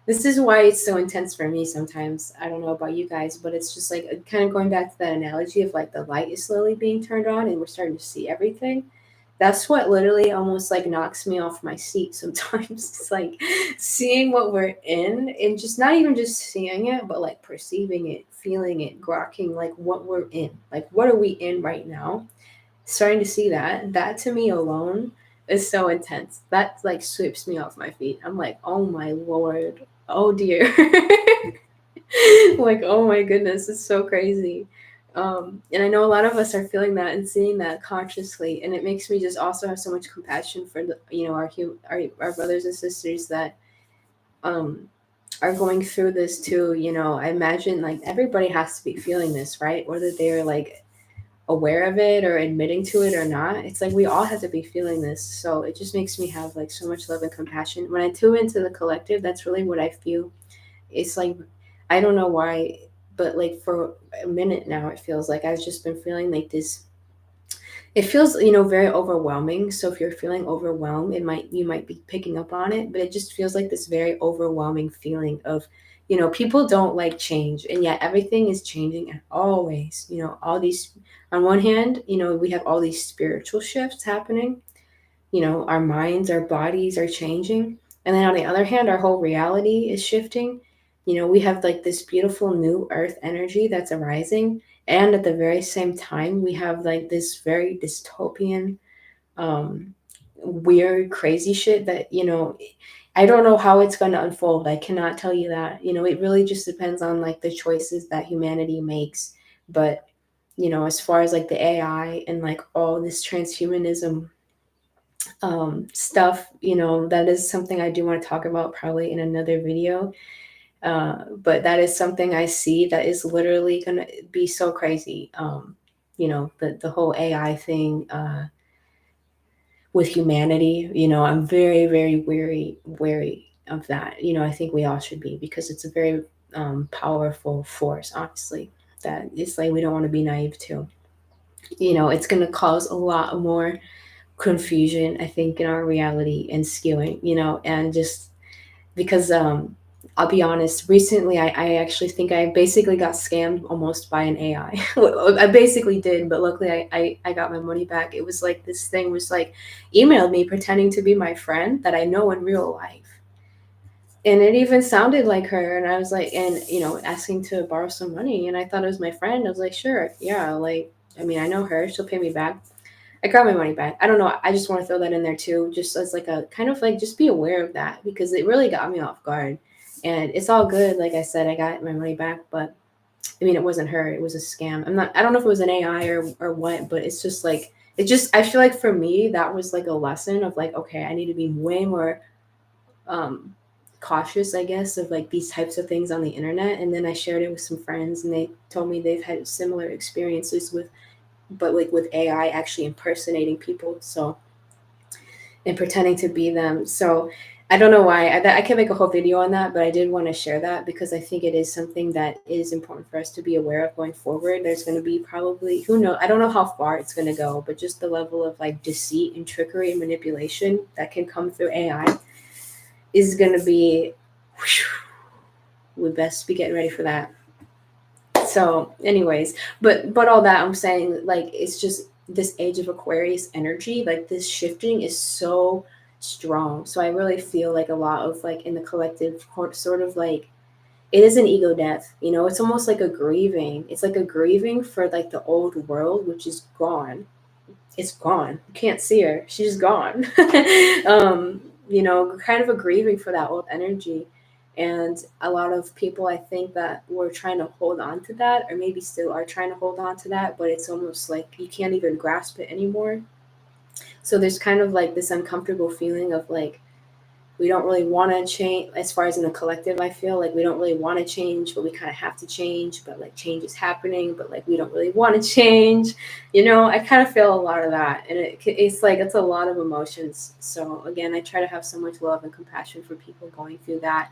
this is why it's so intense for me sometimes. I don't know about you guys, but it's just like kind of going back to that analogy of like the light is slowly being turned on and we're starting to see everything. That's what literally almost like knocks me off my seat sometimes. It's like seeing what we're in, and just not even just seeing it, but like perceiving it, feeling it, grokking like what we're in. Like, what are we in right now? Starting to see that to me alone is so intense. That like sweeps me off my feet. I'm like, oh my lord, oh dear. Like, oh my goodness, it's so crazy. And I know a lot of us are feeling that and seeing that consciously, and it makes me just also have so much compassion for our brothers and sisters that um are going through this too. I imagine like everybody has to be feeling this, right? Whether they're like aware of it or admitting to it or not, it's like we all have to be feeling this. So it just makes me have like so much love and compassion when I tune into the collective. That's really what I feel. It's like, I don't know why, but like for a minute now, it feels like I've just been feeling like this. It feels, very overwhelming. So if you're feeling overwhelmed, you might be picking up on it, but it just feels like this very overwhelming feeling of, people don't like change, and yet everything is changing and always, all these, on one hand, we have all these spiritual shifts happening. Our minds, our bodies are changing. And then on the other hand, our whole reality is shifting. We have like this beautiful new earth energy that's arising. And at the very same time, we have like this very dystopian, um, weird, crazy shit that, I don't know how it's going to unfold. I cannot tell you that. It really just depends on like the choices that humanity makes. But, as far as like the AI and like all this transhumanism stuff, that is something I do want to talk about probably in another video. But that is something I see that is literally going to be so crazy. the whole AI thing with humanity. I'm very, very wary of that. I think we all should be, because it's a very powerful force, honestly, that it's like we don't want to be naive to. It's going to cause a lot more confusion, I think, in our reality and skewing, and just because I'll be honest, recently I actually think I basically got scammed almost by an AI. I basically did, but luckily I got my money back. It was like this thing was like emailed me pretending to be my friend that I know in real life. And it even sounded like her, and I was like, and asking to borrow some money, and I thought it was my friend. I was like, sure, yeah, like, I mean, I know her, she'll pay me back. I got my money back. I don't know. I just want to throw that in there too, just as like a kind of like, just be aware of that, because it really got me off guard. And it's all good. Like I said, I got my money back, but I mean, it wasn't her. It was a scam. I don't know if it was an AI or what, but it's just like, I feel like for me, that was like a lesson of like, okay, I need to be way more um, cautious, I guess, of like these types of things on the internet. And then I shared it with some friends, and they told me they've had similar experiences with, but like with AI actually impersonating people. So, and pretending to be them. So I don't know why I can make a whole video on that, but I did want to share that because I think it is something that is important for us to be aware of going forward. There's going to be probably, who knows, I don't know how far it's going to go, but just the level of like deceit and trickery and manipulation that can come through AI is going to be, we best be getting ready for that. So anyways, but all that I'm saying, like, it's just this age of Aquarius energy, like this shifting is so strong. So I really feel like a lot of like in the collective sort of like, it is an ego death, it's almost like a grieving. It's like a grieving for like the old world, which is gone. It's gone. You can't see her, she's gone. Kind of a grieving for that old energy. And a lot of people, I think, that were trying to hold on to that, or maybe still are trying to hold on to that, but it's almost like you can't even grasp it anymore. So there's kind of like this uncomfortable feeling of like, we don't really want to change. As far as in the collective, I feel like we don't really want to change, but we kind of have to change. But like change is happening, but like we don't really want to change. I kind of feel a lot of that, and it's like it's a lot of emotions. So again, I try to have so much love and compassion for people going through that.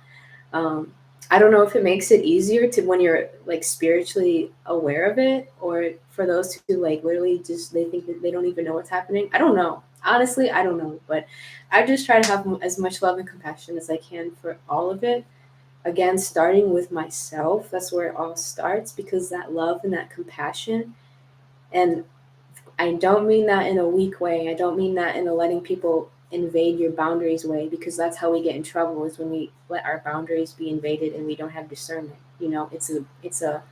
um, I don't know if it makes it easier to when you're like spiritually aware of it, or for those who like literally just they think that they don't even know what's happening. I don't know. Honestly, I don't know. But I just try to have as much love and compassion as I can for all of it. Again, starting with myself, that's where it all starts, because that love and that compassion, and I don't mean that in a weak way. I don't mean that in a letting people invade your boundaries way, because that's how we get in trouble, is when we let our boundaries be invaded and we don't have discernment. It's a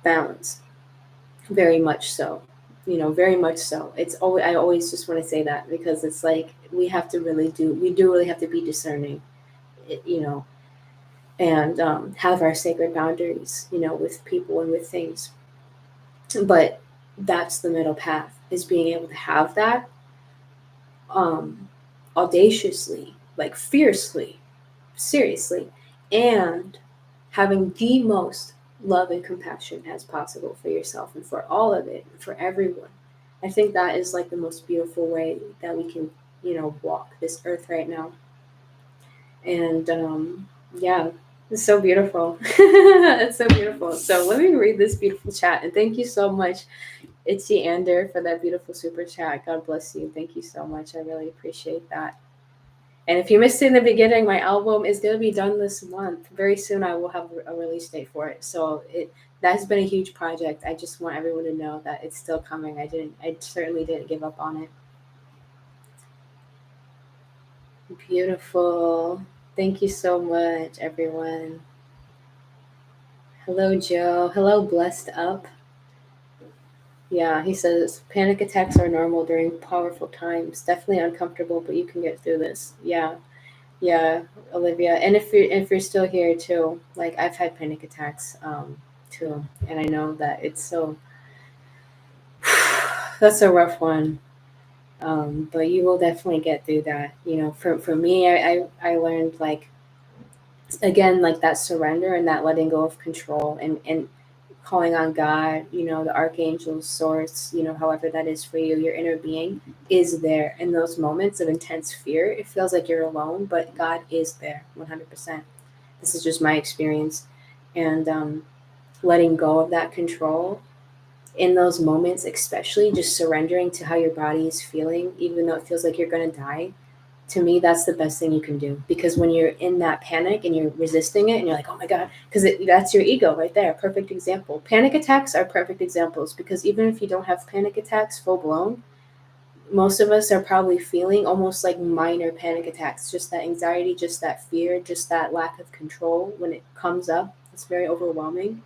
balance, very much so. Very much so. It's always, I always just want to say that, because it's like we do really have to be discerning, it- you know, and have our sacred boundaries, with people and with things. But that's the middle path, is being able to have that um, audaciously, like fiercely, seriously, and having the most love and compassion as possible for yourself and for all of it, for everyone. I think that is like the most beautiful way that we can, walk this earth right now. And yeah, it's so beautiful. It's so beautiful. So let me read this beautiful chat. And thank you so much, Itzy Ander, for that beautiful super chat. God bless you. Thank you so much. I really appreciate that. And if you missed it in the beginning, my album is going to be done this month. Very soon, I will have a release date for it. So that's been a huge project. I just want everyone to know that it's still coming. I certainly didn't give up on it. Beautiful. Thank you so much, everyone. Hello, Joe. Hello, Blessed Up. Yeah, he says panic attacks are normal during powerful times. Definitely uncomfortable, but you can get through this. Yeah, yeah, Olivia. And if you're still here too, like I've had panic attacks too, and I know that it's so that's a rough one. But you will definitely get through that. For me, I learned like again like that surrender and that letting go of control, and calling on God, the archangel, source, however that is for you, your inner being is there in those moments of intense fear. It feels like you're alone, but God is there 100%. This is just my experience. And letting go of that control in those moments, especially just surrendering to how your body is feeling, even though it feels like you're going to die. To me, that's the best thing you can do, because when you're in that panic and you're resisting it and you're like, oh my God, because that's your ego right there. Perfect example. Panic attacks are perfect examples, because even if you don't have panic attacks full blown, most of us are probably feeling almost like minor panic attacks, just that anxiety, just that fear, just that lack of control when it comes up. It's very overwhelming.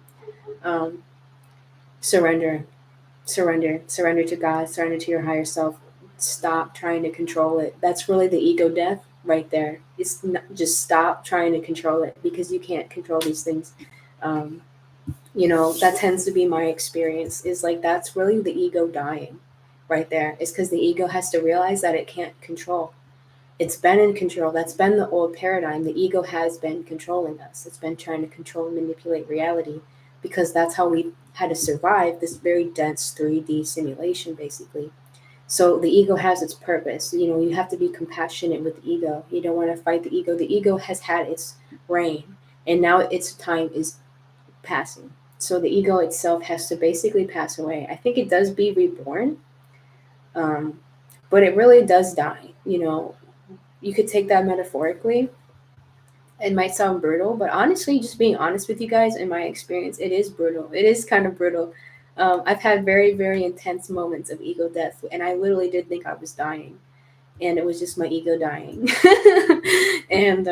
Um, surrender, surrender to God, surrender to your higher self. Stop trying to control it. That's really the ego death right there. It's not, just stop trying to control it, because you can't control these things. Um, that tends to be my experience, is like that's really the ego dying right there. It's because the ego has to realize that it can't control. It's been in control. That's been the old paradigm. The ego has been controlling us. It's been trying to control and manipulate reality, because that's how we had to survive this very dense 3D simulation, basically. So the ego has its purpose. You have to be compassionate with the ego. You don't want to fight the ego. The ego has had its reign, and now its time is passing. So the ego itself has to basically pass away. I think it does be reborn, um, but it really does die. You could take that metaphorically. It might sound brutal, but honestly, just being honest with you guys, in my experience, it is brutal. It is kind of brutal. I've had very, very intense moments of ego death, and I literally did think I was dying, and it was just my ego dying. And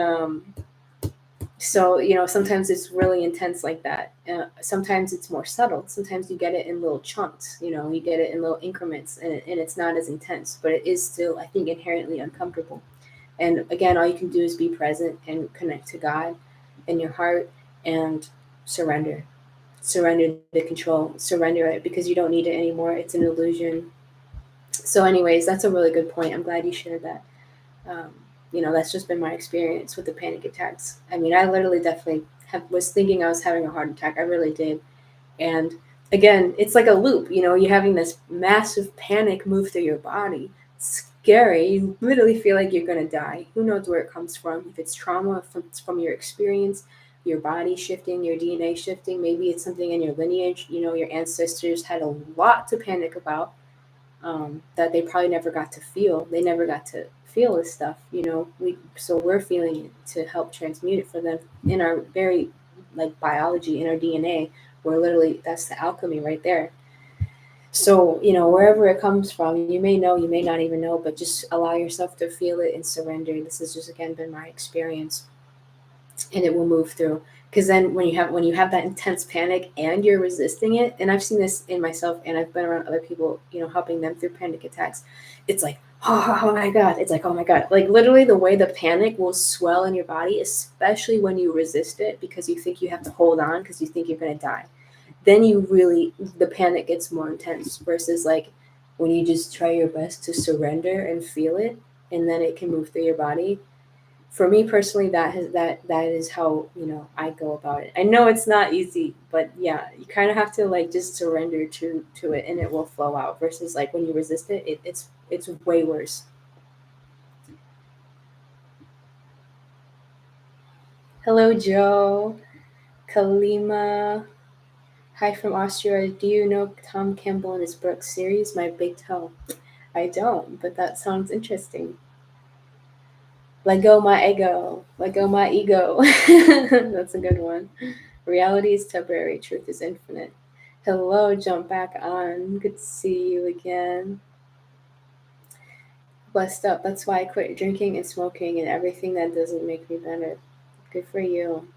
so, sometimes it's really intense like that. Sometimes it's more subtle. Sometimes you get it in little chunks. You get it in little increments, and it's not as intense, but it is still, I think, inherently uncomfortable. And again, all you can do is be present and connect to God in your heart, and surrender. Surrender the control. Surrender it, because you don't need it anymore. It's an illusion. So, anyways, that's a really good point. I'm glad you shared that. Um, that's just been my experience with the panic attacks. I mean, I literally definitely was thinking I was having a heart attack. I really did. And again, it's like a loop. You're having this massive panic move through your body. It's scary. You literally feel like you're going to die. Who knows where it comes from? If it's trauma, if it's from your experience, your body shifting, your DNA shifting, maybe it's something in your lineage. Your ancestors had a lot to panic about, that they probably never got to feel. They never got to feel this stuff. So we're feeling it to help transmute it for them in our very, like, biology, in our DNA. We're literally, that's the alchemy right there. So, wherever it comes from, you may know, you may not even know, but just allow yourself to feel it and surrender. This has just, again, been my experience, and it will move through. Because then when you have that intense panic and you're resisting it, and I've seen this in myself, and I've been around other people, helping them through panic attacks. It's like, oh my God. It's like, oh my God. Like, literally, the way the panic will swell in your body, especially when you resist it, because you think you have to hold on, because you think you're going to die. Then the panic gets more intense, versus like when you just try your best to surrender and feel it, and then it can move through your body. For me personally, that is how, I go about it. I know it's not easy, but yeah, you kind of have to, like, just surrender to it, and it will flow out, versus like when you resist it, it's way worse. Hello, Joe. Kalima. Hi from Austria. Do you know Tom Campbell and his Brooks series, My Big Toe? I don't, but that sounds interesting. Let go my ego. Let go my ego. That's a good one. Reality is temporary, truth is infinite. Hello, jump back on. Good to see you again. Blessed up. That's why I quit drinking and smoking and everything that doesn't make me better. Good for you.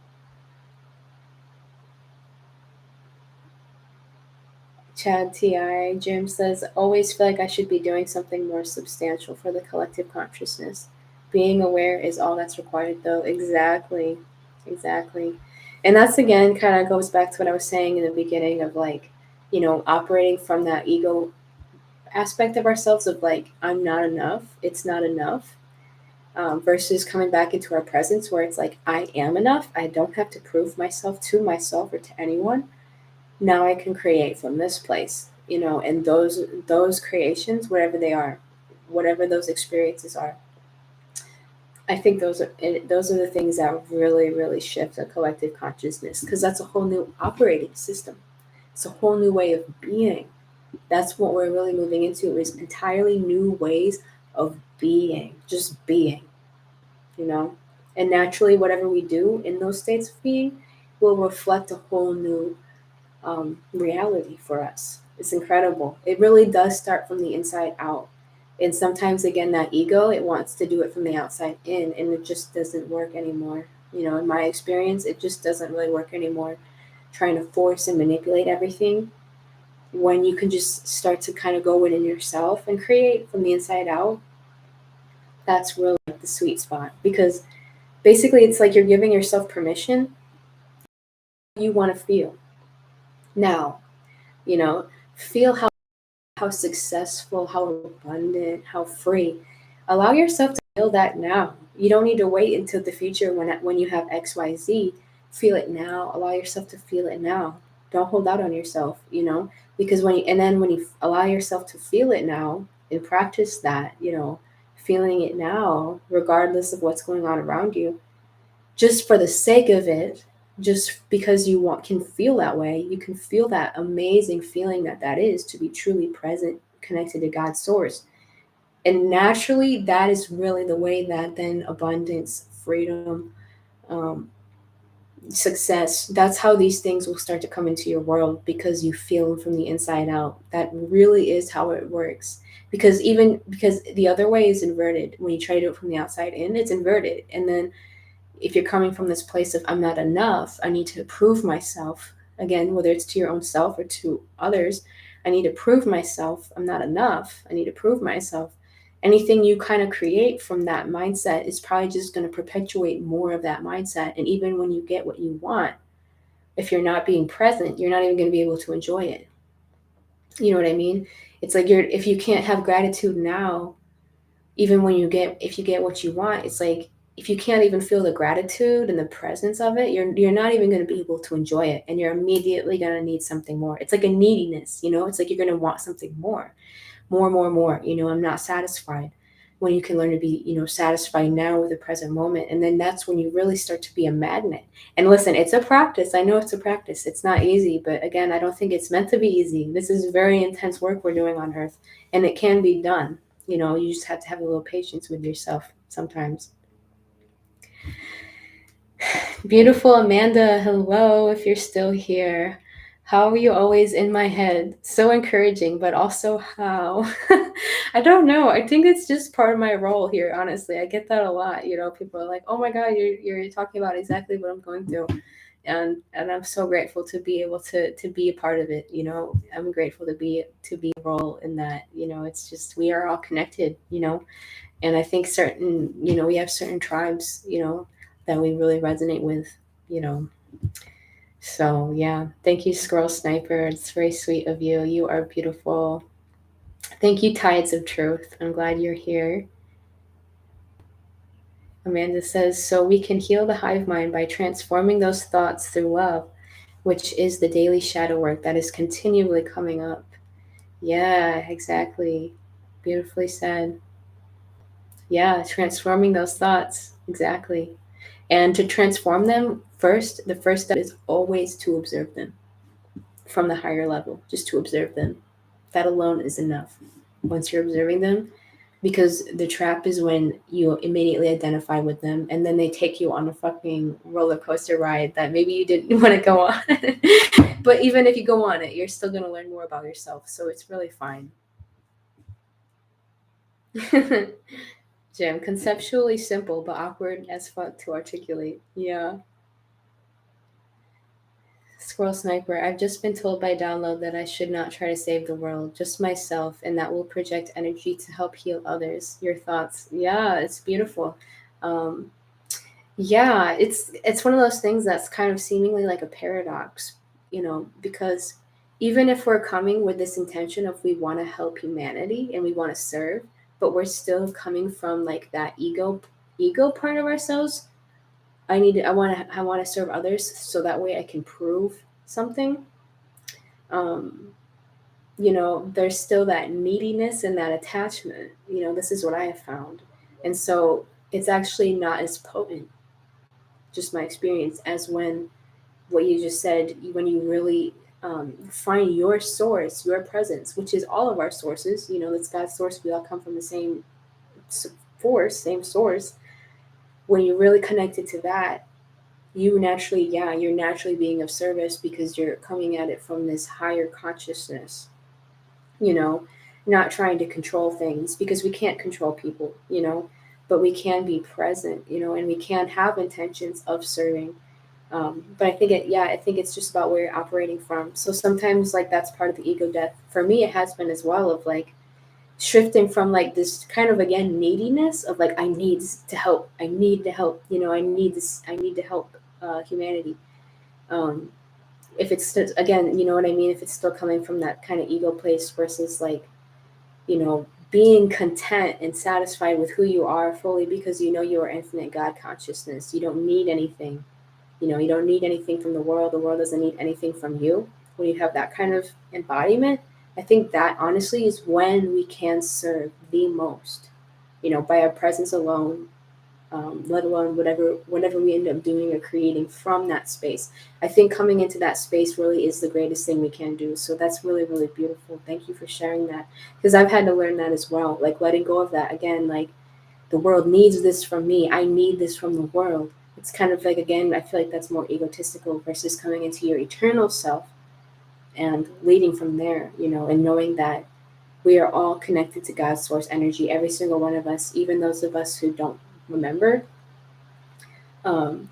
Chad TI. Jim says, always feel like I should be doing something more substantial for the collective consciousness. Being aware is all that's required, though. Exactly. Exactly. And that's, again, kind of goes back to what I was saying in the beginning of, like, operating from that ego aspect of ourselves of, like, I'm not enough. It's not enough. Versus coming back into our presence, where it's like, I am enough. I don't have to prove myself to myself or to anyone. Now I can create from this place, and those creations, whatever they are, whatever those experiences are, I think those are the things that really, really shift a collective consciousness, because that's a whole new operating system. It's a whole new way of being. That's what we're really moving into, is entirely new ways of being, just being, you know. And naturally, whatever we do in those states of being will reflect a whole new reality for us. It's incredible. It really does start from the inside out. And sometimes, again, that ego, it wants to do it from the outside in, and it just doesn't work anymore. In my experience, it just doesn't really work anymore. Trying to force and manipulate everything, when you can just start to kind of go within yourself and create from the inside out, that's really like the sweet spot. Because basically, it's like you're giving yourself permission you want to feel now. You know, feel how successful, how abundant, how free. Allow yourself to feel that now. You don't need to wait until the future when you have XYZ. Feel it now. Allow yourself to feel it now. Don't hold out on yourself, because when you allow yourself to feel it now and practice that, feeling it now, regardless of what's going on around you, just for the sake of it, just because can feel that way, you can feel that amazing feeling that is to be truly present, connected to God's source. And naturally, that is really the way that then abundance, freedom, um, success, that's how these things will start to come into your world, because you feel them from the inside out. That really is how it works. Because the other way is inverted. When you try to do it from the outside in, it's inverted. And then if you're coming from this place of I'm not enough, I need to prove myself, again, whether it's to your own self or to others, I need to prove myself, I'm not enough, I need to prove myself. Anything you kind of create from that mindset is probably just going to perpetuate more of that mindset. And even when you get what you want, if you're not being present, you're not even going to be able to enjoy it. You know what I mean? It's like if you can't have gratitude now, even if you get what you want, it's like, if you can't even feel the gratitude and the presence of it, you're not even going to be able to enjoy it, and you're immediately going to need something more. It's like a neediness. It's like you're going to want something more, more, more, more. I'm not satisfied. When you can learn to be, satisfied now with the present moment, and then that's when you really start to be a magnet. And listen, it's a practice. I know it's a practice. It's not easy, but again, I don't think it's meant to be easy. This is very intense work we're doing on Earth, and it can be done. You just have to have a little patience with yourself sometimes. Beautiful Amanda, hello, if you're still here. How are you always in my head? So encouraging, but also how? I don't know. I think it's just part of my role here, honestly. I get that a lot. People are like, oh my God, you're talking about exactly what I'm going through. And I'm so grateful to be able to be a part of it. I'm grateful to be a role in that. It's just, we are all connected, and I think we have certain tribes, that we really resonate with, you know. So yeah, thank you, Squirrel Sniper. It's very sweet of you. You are beautiful. Thank you, Tides of Truth. I'm glad you're here. Amanda says, so we can heal the hive mind by transforming those thoughts through love, which is the daily shadow work that is continually coming up. Yeah, exactly. Beautifully said. Yeah, transforming those thoughts. Exactly. And to transform them, the first step is always to observe them from the higher level, just to observe them. That alone is enough. Once you're observing them, because the trap is when you immediately identify with them, and then they take you on a fucking roller coaster ride that maybe you didn't want to go on. But even if you go on it, you're still going to learn more about yourself. So it's really fine. Jim, conceptually simple, but awkward as fuck to articulate. Yeah. Squirrel Sniper, I've just been told by download that I should not try to save the world, just myself, and that will project energy to help heal others. Your thoughts? Yeah, it's beautiful. Um, yeah, it's one of those things that's kind of seemingly like a paradox, because even if we're coming with this intention of we want to help humanity and we want to serve, but we're still coming from like that ego part of ourselves. I want to serve others so that way I can prove something. um, there's still that neediness and that attachment. This is what I have found. And so it's actually not as potent, just my experience, as when what you just said, when you really find your source, your presence, which is all of our sources. It's God's source. We all come from the same force, same source. When you're really connected to that, you're naturally being of service because you're coming at it from this higher consciousness, you know, not trying to control things because we can't control people, but we can be present, and we can have intentions of serving. But I think it's just about where you're operating from. So sometimes, like, that's part of the ego death. For me, it has been as well, of like shifting from like this kind of, again, neediness of like, I need to help, I need to help, I need this, I need to help humanity. Um, if it's still, again, you know what I mean? If it's still coming from that kind of ego place versus like, being content and satisfied with who you are fully because you are infinite God consciousness. You don't need anything. You don't need anything from the world. The world doesn't need anything from you. When you have that kind of embodiment, I think that honestly is when we can serve the most, by our presence alone, let alone whatever we end up doing or creating from that space. I think coming into that space really is the greatest thing we can do. So that's really, really beautiful. Thank you for sharing that, because I've had to learn that as well. Like letting go of that again. Like the world needs this from me. I need this from the world. It's kind of like, again, I feel like that's more egotistical versus coming into your eternal self and leading from there. And knowing that we are all connected to God's source energy, every single one of us, even those of us who don't remember,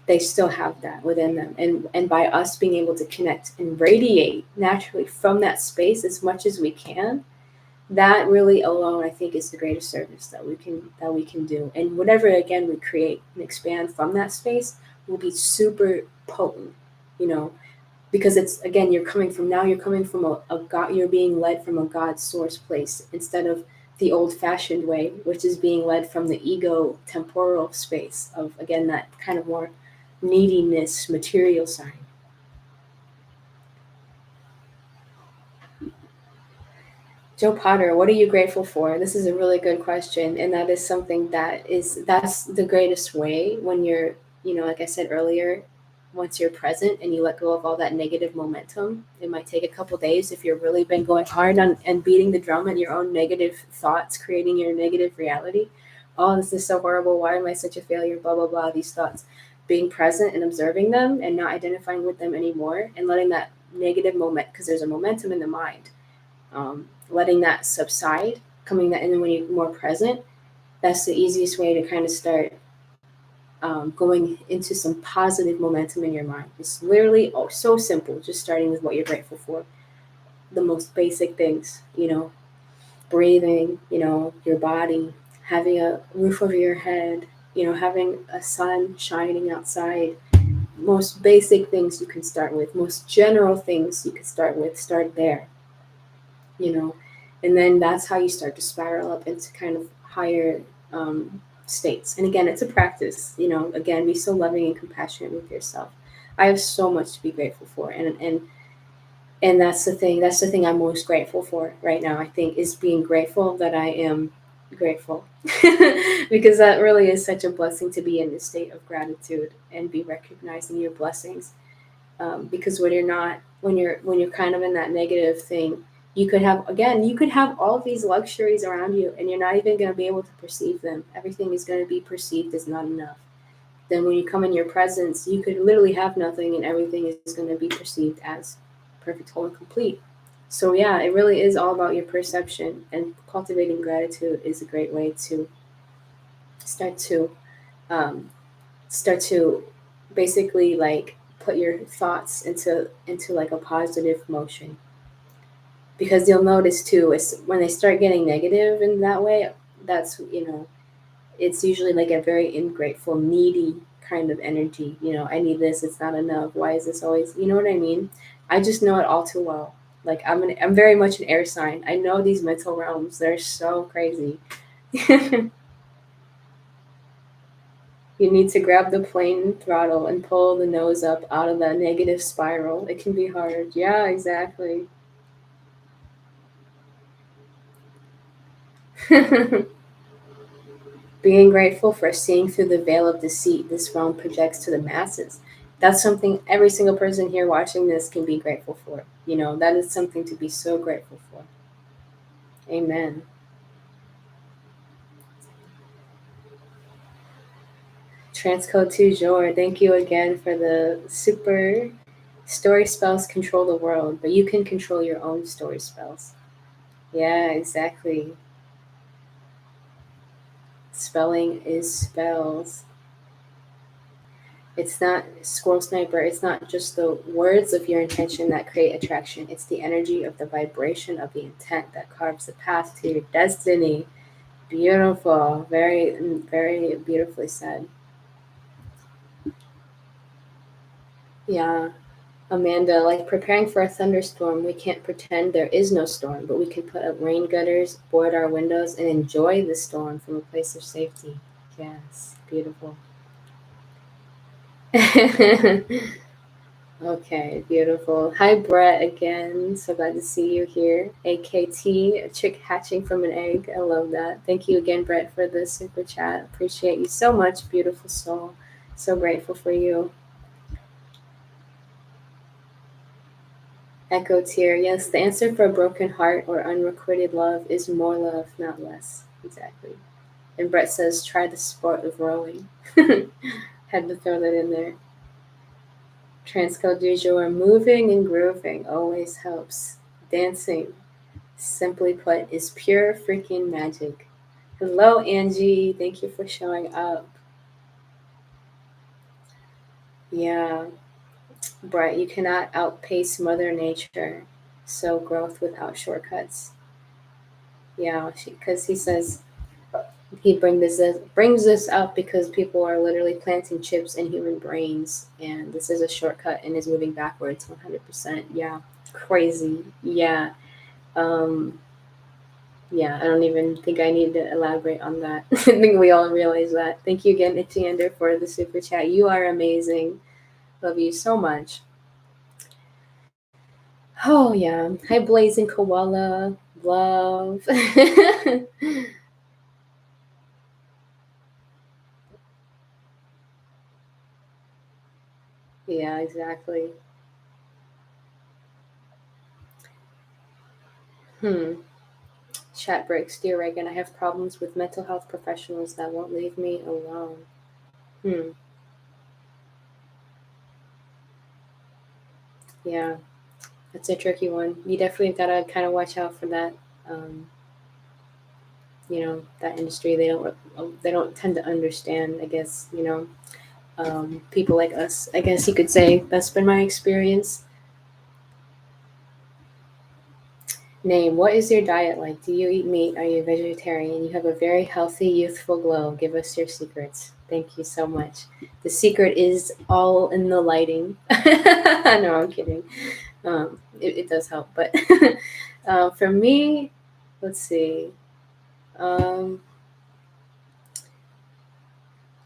they still have that within them. And by us being able to connect and radiate naturally from that space as much as we can, that really alone, I think, is the greatest service that we can do. And whatever, again, we create and expand from that space will be super potent, you know, because it's, again, you're coming from a God. You're being led from a God source place instead of the old fashioned way, which is being led from the ego temporal space of, again, that kind of more neediness material side. Joe Potter, what are you grateful for? This is a really good question, and that is something that's the greatest way when you're, like I said earlier, once you're present and you let go of all that negative momentum. It might take a couple days if you've really been going hard on and beating the drum at your own negative thoughts, creating your negative reality. Oh, this is so horrible. Why am I such a failure? Blah blah blah. These thoughts, being present and observing them and not identifying with them anymore, and letting that negative moment, because there's a momentum in the mind, letting that subside, coming that, and then when you're more present, that's the easiest way to kind of start going into some positive momentum in your mind. It's literally, oh, so simple, just starting with what you're grateful for. The most basic things, breathing, your body, having a roof over your head, having a sun shining outside. Most basic things you can start with, most general things you can start there, you know, and then that's how you start to spiral up into kind of higher states. And again, it's a practice, again, be so loving and compassionate with yourself. I have so much to be grateful for. And that's the thing I'm most grateful for right now, I think, is being grateful that I am grateful. Because that really is such a blessing to be in a state of gratitude and be recognizing your blessings. Because when you're kind of in that negative thing, you could have all these luxuries around you and you're not even going to be able to perceive them. Everything is going to be perceived as not enough. Then when you come in your presence, you could literally have nothing and everything is going to be perceived as perfect, whole, and complete. So yeah, it really is all about your perception, and cultivating gratitude is a great way to start to um, start to basically like put your thoughts into like a positive motion. Because you'll notice too, is when they start getting negative in that way, that's, it's usually like a very ungrateful, needy kind of energy. I need this, it's not enough, why is this always, you know what I mean? I just know it all too well. Like I'm very much an air sign. I know these mental realms, they're so crazy. You need to grab the plane throttle and pull the nose up out of that negative spiral. It can be hard. Yeah, exactly. Being grateful for seeing through the veil of deceit this realm projects to the masses. That's something every single person here watching this can be grateful for. That is something to be so grateful for. Amen. Transcode to Jor, thank you again for the super story spells control the world, but you can control your own story spells. Yeah, exactly. Spelling is spells. It's not Squirrel Sniper, it's not just the words of your intention that create attraction. It's the energy of the vibration of the intent that carves the path to your destiny. Beautiful. Very, very beautifully said. Yeah. Amanda, like preparing for a thunderstorm, we can't pretend there is no storm, but we can put up rain gutters, board our windows, and enjoy the storm from a place of safety. Yes, beautiful. Okay, beautiful. Hi, Brett, again. So glad to see you here. AKT, a chick hatching from an egg. I love that. Thank you again, Brett, for the super chat. Appreciate you so much, beautiful soul. So grateful for you. Echo Tear, yes, the answer for a broken heart or unrequited love is more love, not less. Exactly. And Brett says, try the sport of rowing. Had to throw that in there. Transcode du jour, moving and grooving always helps. Dancing, simply put, is pure freaking magic. Hello, Angie. Thank you for showing up. Yeah, Brett, you cannot outpace Mother Nature. So growth without shortcuts. Yeah, because he says he brings this up because people are literally planting chips in human brains, and this is a shortcut and is moving backwards 100%. Yeah, crazy. Yeah. Um, yeah, I don't even think I need to elaborate on that. I think we all realize that. Thank you again, Itiander, for the super chat. You are amazing. Love you so much. Oh, yeah. Hi, Blazing Koala. Love. Yeah, exactly. Hmm. Chat breaks. Dear Regan, I have problems with mental health professionals that won't leave me alone. Hmm. Yeah, that's a tricky one. You definitely gotta kind of watch out for that. Um, that industry. They don't tend to understand. I guess people like us. I guess you could say that's been my experience. Name. What is your diet like? Do you eat meat? Are you a vegetarian? You have a very healthy, youthful glow. Give us your secrets. Thank you so much. The secret is all in the lighting. No, I'm kidding. It does help, but for me, let's see. Um,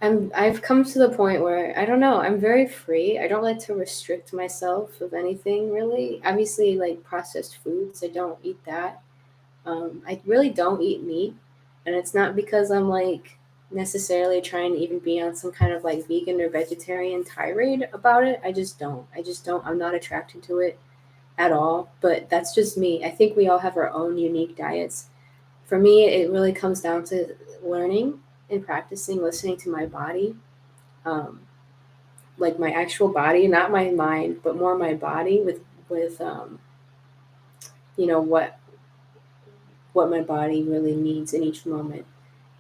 I've come to the point where I don't know. I'm very free. I don't like to restrict myself of anything really. Obviously, like processed foods, I don't eat that. I really don't eat meat, and it's not because I'm like necessarily trying to even be on some kind of like vegan or vegetarian tirade about it. I just don't. I just don't. I'm not attracted to it at all. But that's just me. I think we all have our own unique diets. For me, it really comes down to learning and practicing, listening to my body, um, like my actual body, not my mind, but more my body with you know what my body really needs in each moment.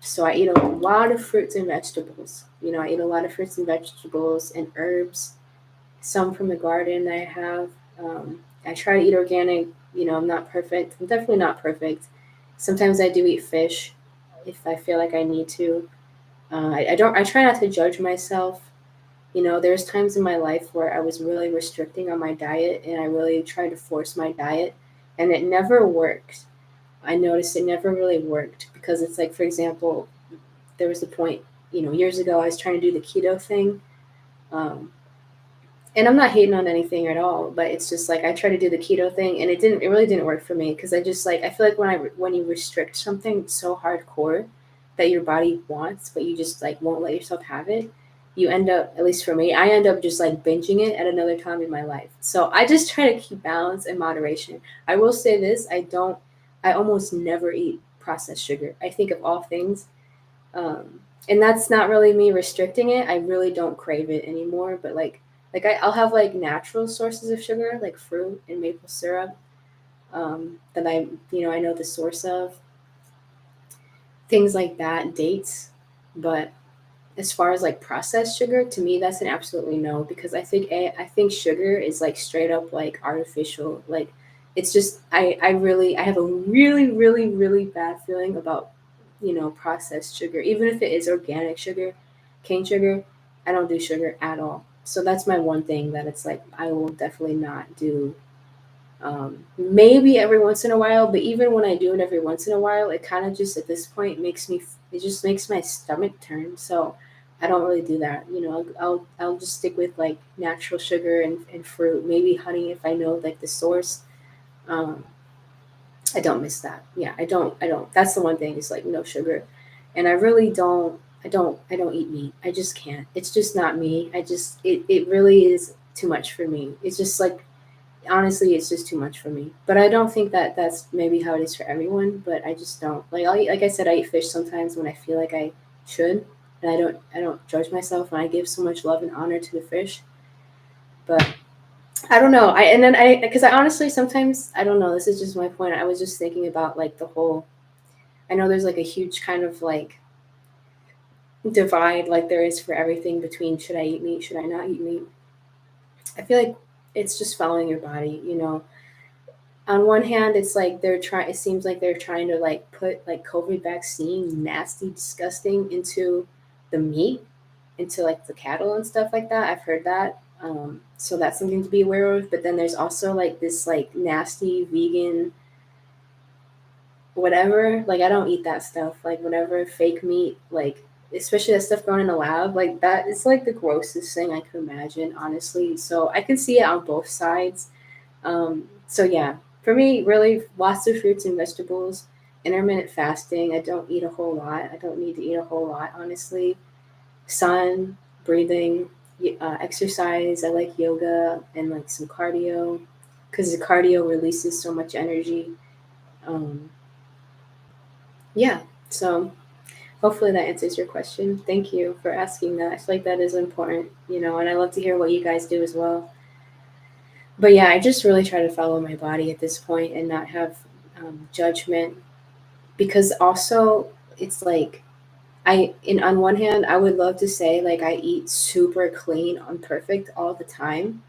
So I eat a lot of fruits and vegetables. I eat a lot of fruits and vegetables and herbs, some from the garden I have. I try to eat organic. I'm not perfect. I'm definitely not perfect. Sometimes I do eat fish if I feel like I need to. I don't. I try not to judge myself. There's times in my life where I was really restricting on my diet and I really tried to force my diet, and it never worked. I noticed it never really worked because it's like, for example, there was a point, years ago, I was trying to do the keto thing. Um, And I'm not hating on anything at all, but it's just like I try to do the keto thing, and it really didn't work for me because I just like I feel like when you restrict something so hardcore that your body wants, but you just like won't let yourself have it, you end up, at least for me, I end up just like binging it at another time in my life. So I just try to keep balance and moderation. I will say this: I almost never eat processed sugar. I think of all things, and that's not really me restricting it. I really don't crave it anymore. But I'll have like natural sources of sugar, like fruit and maple syrup, that I know the source of, things like that, dates. But as far as like processed sugar, to me that's an absolutely no, because I think sugar is like straight up like artificial. Like it's just I have a really really bad feeling about processed sugar, even if it is organic sugar, cane sugar. I don't do sugar at all. So that's my one thing that it's like I will definitely not do. Maybe every once in a while, but even when I do it every once in a while, it kind of just at this point it just makes my stomach turn. So I don't really do that. I'll just stick with like natural sugar and fruit, maybe honey if I know like the source. Um, I don't miss that. Yeah, I don't. That's the one thing is like no sugar, and I really don't. I don't eat meat. I just can't. It's just not me. It really is too much for me. It's just like honestly, it's just too much for me. But I don't think that that's maybe how it is for everyone. But I just don't like. Like I said, I eat fish sometimes when I feel like I should, and I don't judge myself, and I give so much love and honor to the fish. But I don't know. Because I honestly sometimes I don't know. This is just my point. I was just thinking about like the whole. I know there's like a huge kind of like divide like there is for everything between should I eat meat, should I not eat meat. I feel like it's just following your body. On one hand, it's like they're trying. It seems like they're trying to like put like COVID vaccine, nasty, disgusting, into the meat, into like the cattle and stuff like that. I've heard that. So that's something to be aware of. But then there's also like this like nasty vegan whatever. Like I don't eat that stuff. Like whatever fake meat, like especially that stuff grown in a lab, like that is like the grossest thing I could imagine, honestly. So I can see it on both sides. So yeah, for me, really, lots of fruits and vegetables. Intermittent fasting. I don't eat a whole lot. I don't need to eat a whole lot, honestly. Sun, breathing, exercise. I like yoga and like some cardio, because the cardio releases so much energy. Um, yeah. So hopefully that answers your question. Thank you for asking that. I feel like that is important, and I love to hear what you guys do as well. But yeah, I just really try to follow my body at this point and not have judgment, because also it's like on one hand I would love to say like I eat super clean, I'm perfect all the time,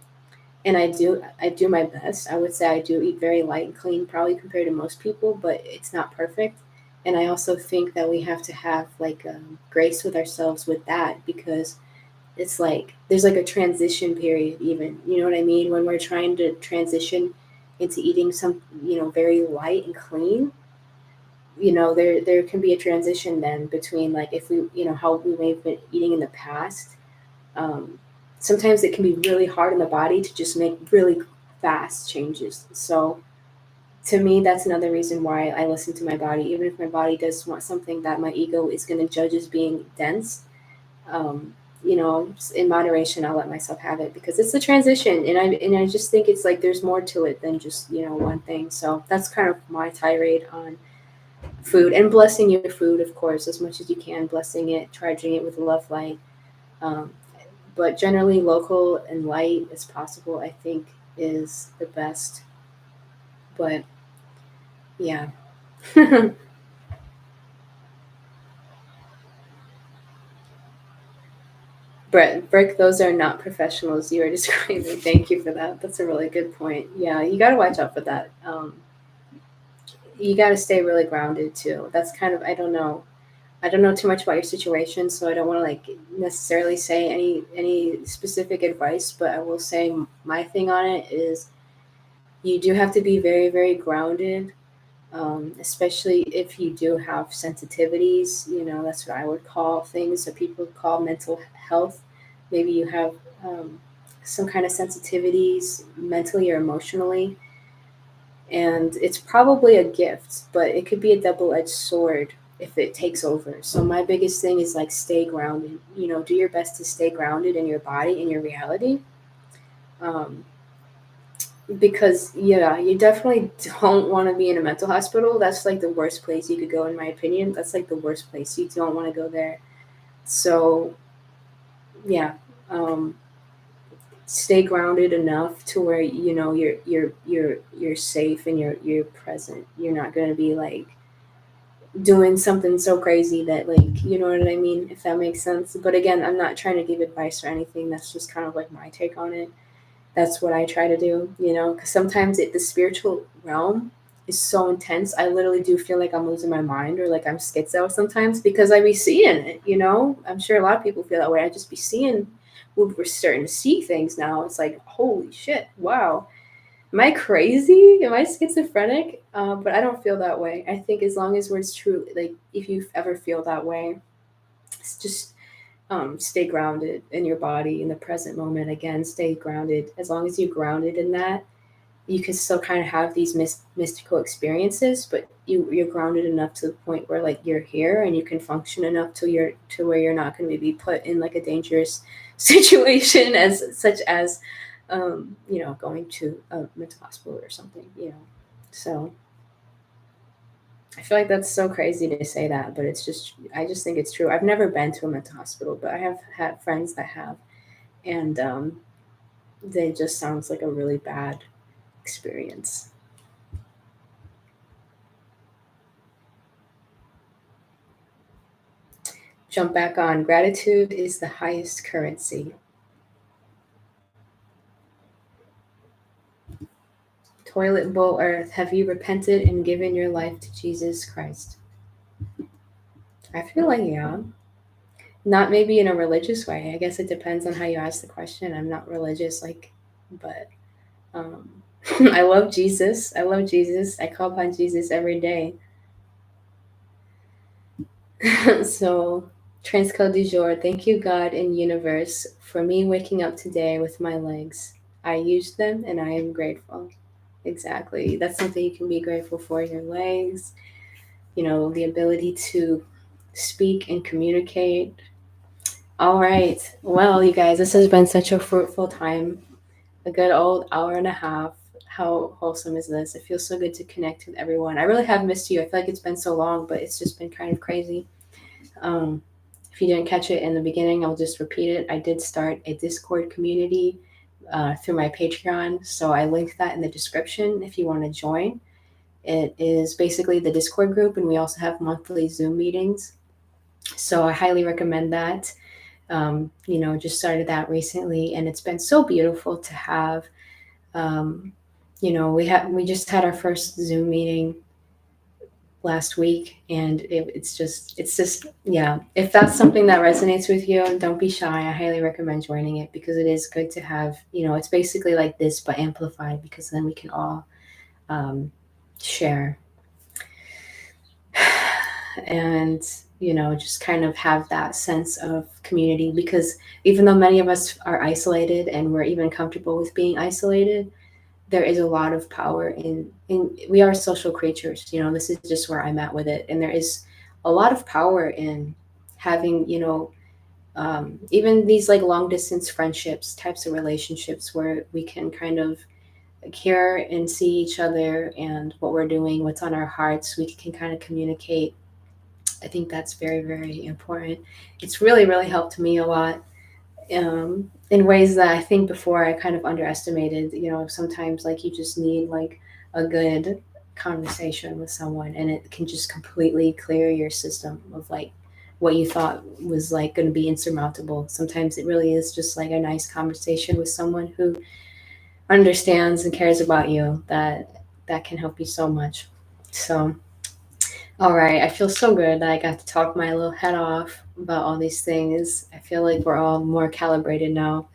and I do my best. I would say I do eat very light and clean, probably compared to most people, but it's not perfect. And I also think that we have to have like grace with ourselves with that, because it's like there's like a transition period, even, you know what I mean, when we're trying to transition into eating some very light and clean. There can be a transition then between like if we how we may have been eating in the past. um, Sometimes it can be really hard on the body to just make really fast changes. So to me, that's another reason why I listen to my body, even if my body does want something that my ego is going to judge as being dense. um, in moderation, I'll let myself have it, because it's a transition, and I just think it's like there's more to it than just one thing. So that's kind of my tirade on food, and blessing your food, of course, as much as you can. Blessing it, charging it with love light, um, but generally local and light as possible, I think, is the best. But yeah. Brett, Brick, those are not professionals you are describing. Thank you for that. That's a really good point. Yeah, you got to watch out for that. You got to stay really grounded too. That's kind of, I don't know. I don't know too much about your situation, so I don't want to like necessarily say any specific advice. But I will say my thing on it is you do have to be very very grounded, especially if you do have sensitivities. That's what I would call things that people call mental health. Maybe you have. some kind of sensitivities mentally or emotionally. And it's probably a gift, but it could be a double-edged sword if it takes over. So my biggest thing is like stay grounded. Do your best to stay grounded in your body, in your reality. Um, because yeah, you definitely don't want to be in a mental hospital. That's like the worst place you could go, in my opinion. That's like the worst place. You don't want to go there. So yeah, um, stay grounded enough to where you're safe and you're present. You're not gonna be like doing something so crazy that, like, you know what I mean, if that makes sense. But again, I'm not trying to give advice or anything. That's just kind of like my take on it. That's what I try to do, because sometimes the spiritual realm is so intense. I literally do feel like I'm losing my mind or like I'm schizo sometimes because I be seeing it. I'm sure a lot of people feel that way. I just be seeing, we're starting to see things now. It's like, holy shit, wow. Am I crazy? Am I schizophrenic? But I don't feel that way. I think as long as we're true, like if you ever feel that way, it's just stay grounded in your body in the present moment. Again, stay grounded. As long as you're grounded in that, you can still kind of have these mystical experiences, but you're grounded enough to the point where like you're here and you can function enough to where you're not going to be put in like a dangerous situation as such as going to a mental hospital or something. So I feel like that's so crazy to say that, but I just think it's true. I've never been to a mental hospital, but I have had friends that have, and they just sounds like a really bad experience. Jump back on. Gratitude is the highest currency. Toilet bowl earth, have you repented and given your life to Jesus Christ? I feel like, yeah. Not maybe in a religious way. I guess it depends on how you ask the question. I'm not religious, but I love Jesus. I love Jesus. I call upon Jesus every day. So, Transcode du jour. Thank you, God and universe, for me waking up today with my legs. I used them and I am grateful. Exactly. That's something you can be grateful for, your legs, the ability to speak and communicate. All right. Well, you guys, this has been such a fruitful time, a good old hour and a half. How wholesome is this? It feels so good to connect with everyone. I really have missed you. I feel like it's been so long, but it's just been kind of crazy. Um, if you didn't catch it in the beginning, I'll just repeat it. I did start a Discord community through my Patreon, so I linked that in the description if you want to join. It is basically the Discord group, and we also have monthly Zoom meetings. So I highly recommend that. Just started that recently, and it's been so beautiful to have. Um, we just had our first Zoom meeting last week, and it's just yeah. If that's something that resonates with you, don't be shy. I highly recommend joining it because it is good to have. It's basically like this but amplified because then we can all share and just kind of have that sense of community, because even though many of us are isolated and we're even comfortable with being isolated, there is a lot of power in we are social creatures. This is just where I'm at with it, and there is a lot of power in having even these like long distance friendships, types of relationships where we can kind of hear and see each other and what we're doing, what's on our hearts. We can kind of communicate. I think that's very, very important. It's really, really helped me a lot in ways that I think before I kind of underestimated. Sometimes like you just need like a good conversation with someone, and it can just completely clear your system of like what you thought was like going to be insurmountable. Sometimes it really is just like a nice conversation with someone who understands and cares about you, that can help you so much. So all right, I feel so good that I got to talk my little head off about all these things. I feel like we're all more calibrated now.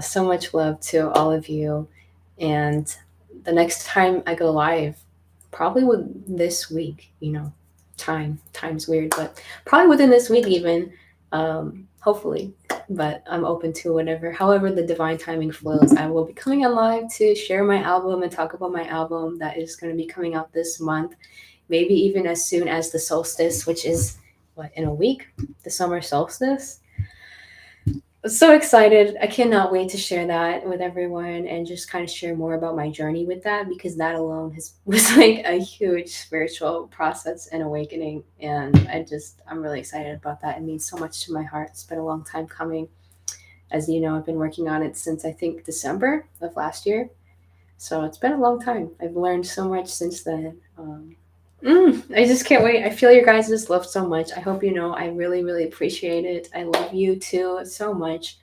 So much love to all of you. And the next time I go live, probably with this week, time's weird, but probably within this week even, hopefully, but I'm open to whatever, however the divine timing flows. I will be coming on live to share my album and talk about my album that is going to be coming out this month, maybe even as soon as the solstice, which is what, in a week, the summer solstice. I'm so excited. I cannot wait to share that with everyone and just kind of share more about my journey with that, because that alone was like a huge spiritual process and awakening. And I'm really excited about that. It means so much to my heart. It's been a long time coming. As you know, I've been working on it since I think December of last year. So it's been a long time. I've learned so much since then. I just can't wait. I feel your guys' love so much. I hope you know I really, really appreciate it. I love you too so much.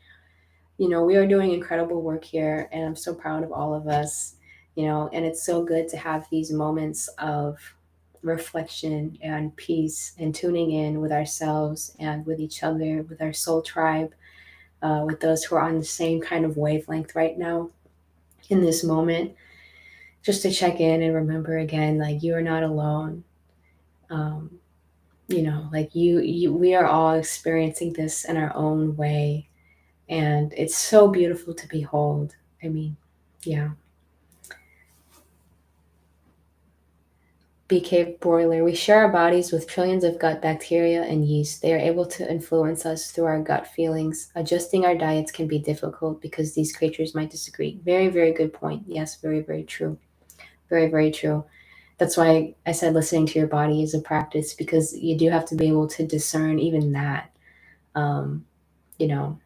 We are doing incredible work here, and I'm so proud of all of us. And it's so good to have these moments of reflection and peace and tuning in with ourselves and with each other, with our soul tribe, with those who are on the same kind of wavelength right now in this moment, just to check in and remember again, like, you are not alone. Um, like we are all experiencing this in our own way, and it's so beautiful to behold. I mean, yeah. BK Broiler, we share our bodies with trillions of gut bacteria and yeast. They are able to influence us through our gut feelings. Adjusting our diets can be difficult because these creatures might disagree. Very, very good point. Yes, very, very true. Very, very true. That's why I said listening to your body is a practice, because you do have to be able to discern even that. Um, you know,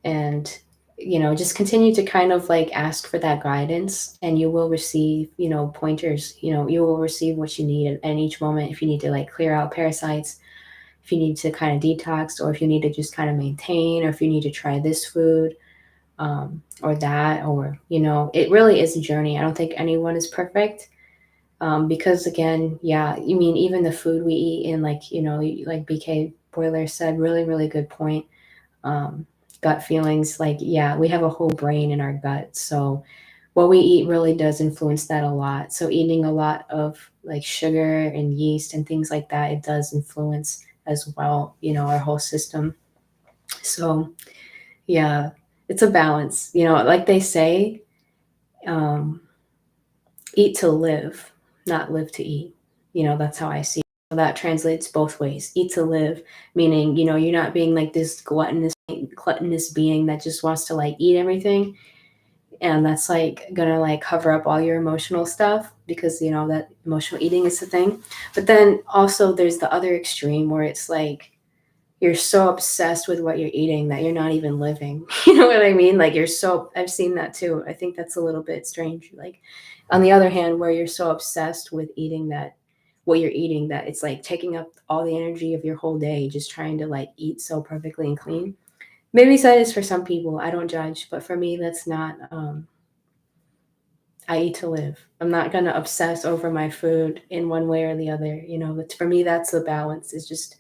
and just continue to kind of like ask for that guidance, and you will receive pointers. You will receive what you need at each moment. If you need to like clear out parasites, if you need to kind of detox, or if you need to just kind of maintain, or if you need to try this food, or that, or it really is a journey. I don't think anyone is perfect, because again, yeah, you mean even the food we eat, and like like BK Boiler said, really, really good point. um, Gut feelings, like, yeah, we have a whole brain in our gut, so what we eat really does influence that a lot. So eating a lot of like sugar and yeast and things like that, it does influence as well, our whole system. So yeah, it's a balance, like they say, um, eat to live, not live to eat. That's how I see it. That translates both ways. Eat to live, meaning, you're not being like this gluttonous being that just wants to like eat everything, and that's like gonna like cover up all your emotional stuff, because that emotional eating is the thing. But then also there's the other extreme where it's like you're so obsessed with what you're eating that you're not even living. You know what I mean? Like, I've seen that too. I think that's a little bit strange. Like, on the other hand, where you're so obsessed with eating that, what you're eating, that it's like taking up all the energy of your whole day, just trying to like eat so perfectly and clean. Maybe that is for some people. I don't judge, but for me, that's not. I eat to live. I'm not gonna obsess over my food in one way or the other. But for me, that's the balance. Is just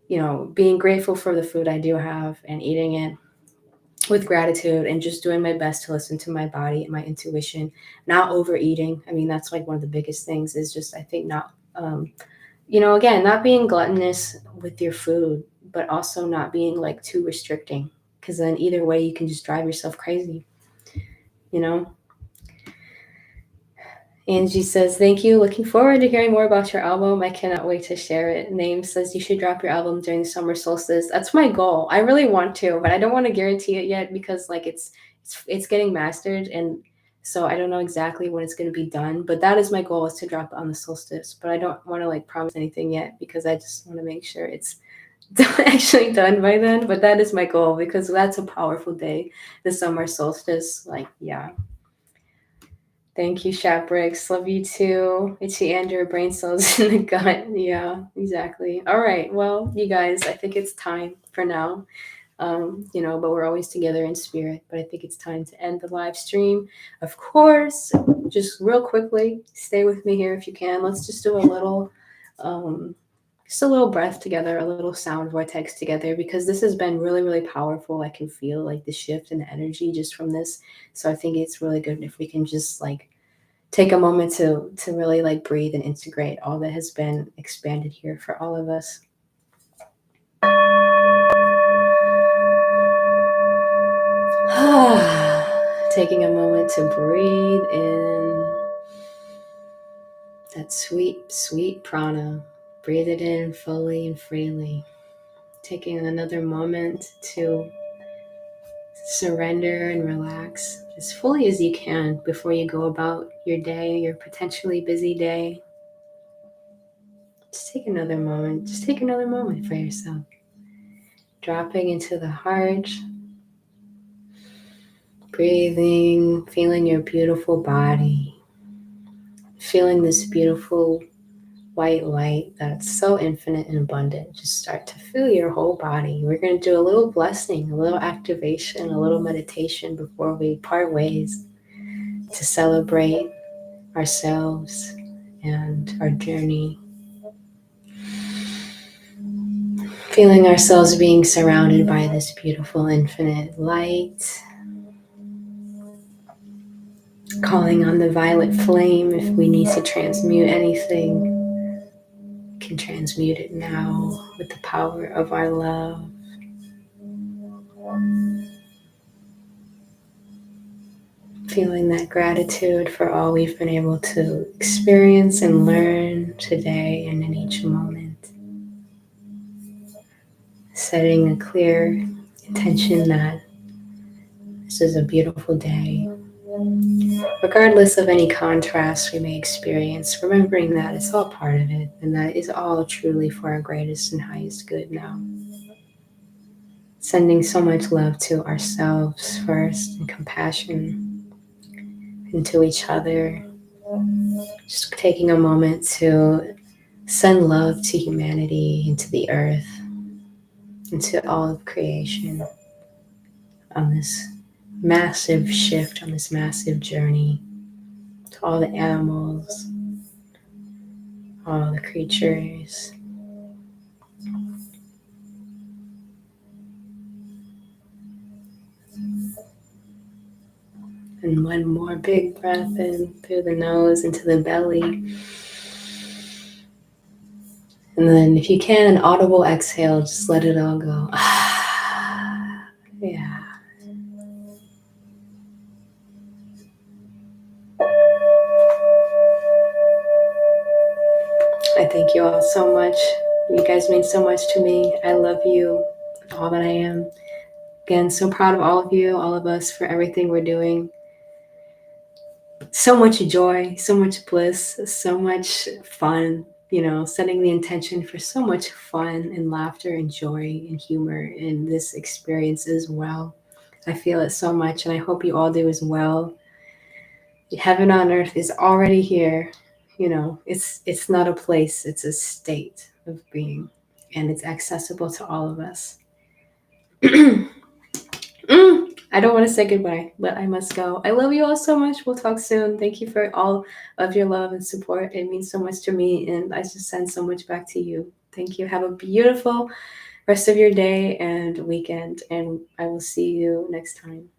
being grateful for the food I do have and eating it with gratitude, and just doing my best to listen to my body and my intuition, not overeating. I mean, that's like one of the biggest things, is just, I think, not, again, not being gluttonous with your food, but also not being like too restricting, because then either way you can just drive yourself crazy, you know? Angie says, thank you. Looking forward to hearing more about your album. I cannot wait to share it. Name says, you should drop your album during the summer solstice. That's my goal. I really want to, but I don't want to guarantee it yet, because like it's getting mastered, and so I don't know exactly when it's going to be done, but that is my goal, is to drop it on the solstice. But I don't want to like promise anything yet, because I just want to make sure it's actually done by then. But that is my goal, because that's a powerful day, the summer solstice. Like, yeah. Thank you, Shabrix. Love you too. Itchy Andrew, brain cells in the gut. Yeah, exactly. All right. Well, you guys, I think it's time for now. But we're always together in spirit. But I think it's time to end the live stream. Of course, just real quickly, stay with me here if you can. Let's just do um, a little breath together, a little sound vortex together, because this has been really, really powerful. I can feel like the shift in the energy just from this. So I think it's really good if we can just like take a moment to really like breathe and integrate all that has been expanded here for all of us. Taking a moment to breathe in that sweet, sweet prana. Breathe it in fully and freely. Taking another moment to surrender and relax as fully as you can before you go about your day, your potentially busy day. Just take another moment. Just take another moment for yourself. Dropping into the heart. Breathing, feeling your beautiful body. Feeling this beautiful white light that's so infinite and abundant. Just start to feel your whole body. We're going to do a little blessing, a little activation, a little meditation before we part ways to celebrate ourselves and our journey. Feeling ourselves being surrounded by this beautiful infinite light. Calling on the violet flame if we need to transmute anything. Can transmute it now with the power of our love. Feeling that gratitude for all we've been able to experience and learn today and in each moment. Setting a clear intention that this is a beautiful day. Regardless of any contrast we may experience, remembering that it's all part of it and that is all truly for our greatest and highest good now. Sending so much love to ourselves first and compassion and to each other. Just taking a moment to send love to humanity and to the earth and to all of creation on this massive shift, on this massive journey, to all the animals, all the creatures. And one more big breath in through the nose into the belly. And then if you can, an audible exhale, just let it all go. Yeah. I thank you all so much. You guys mean so much to me. I love you, all that I am. Again, so proud of all of you, all of us, for everything we're doing. So much joy, so much bliss, so much fun, setting the intention for so much fun and laughter and joy and humor in this experience as well. I feel it so much, and I hope you all do as well. Heaven on earth is already here. It's not a place, it's a state of being, and it's accessible to all of us. I don't want to say goodbye, but I must go. I love you all so much. We'll talk soon. Thank you for all of your love and support. It means so much to me, and I just send so much back to you. Thank you. Have a beautiful rest of your day and weekend, and I will see you next time.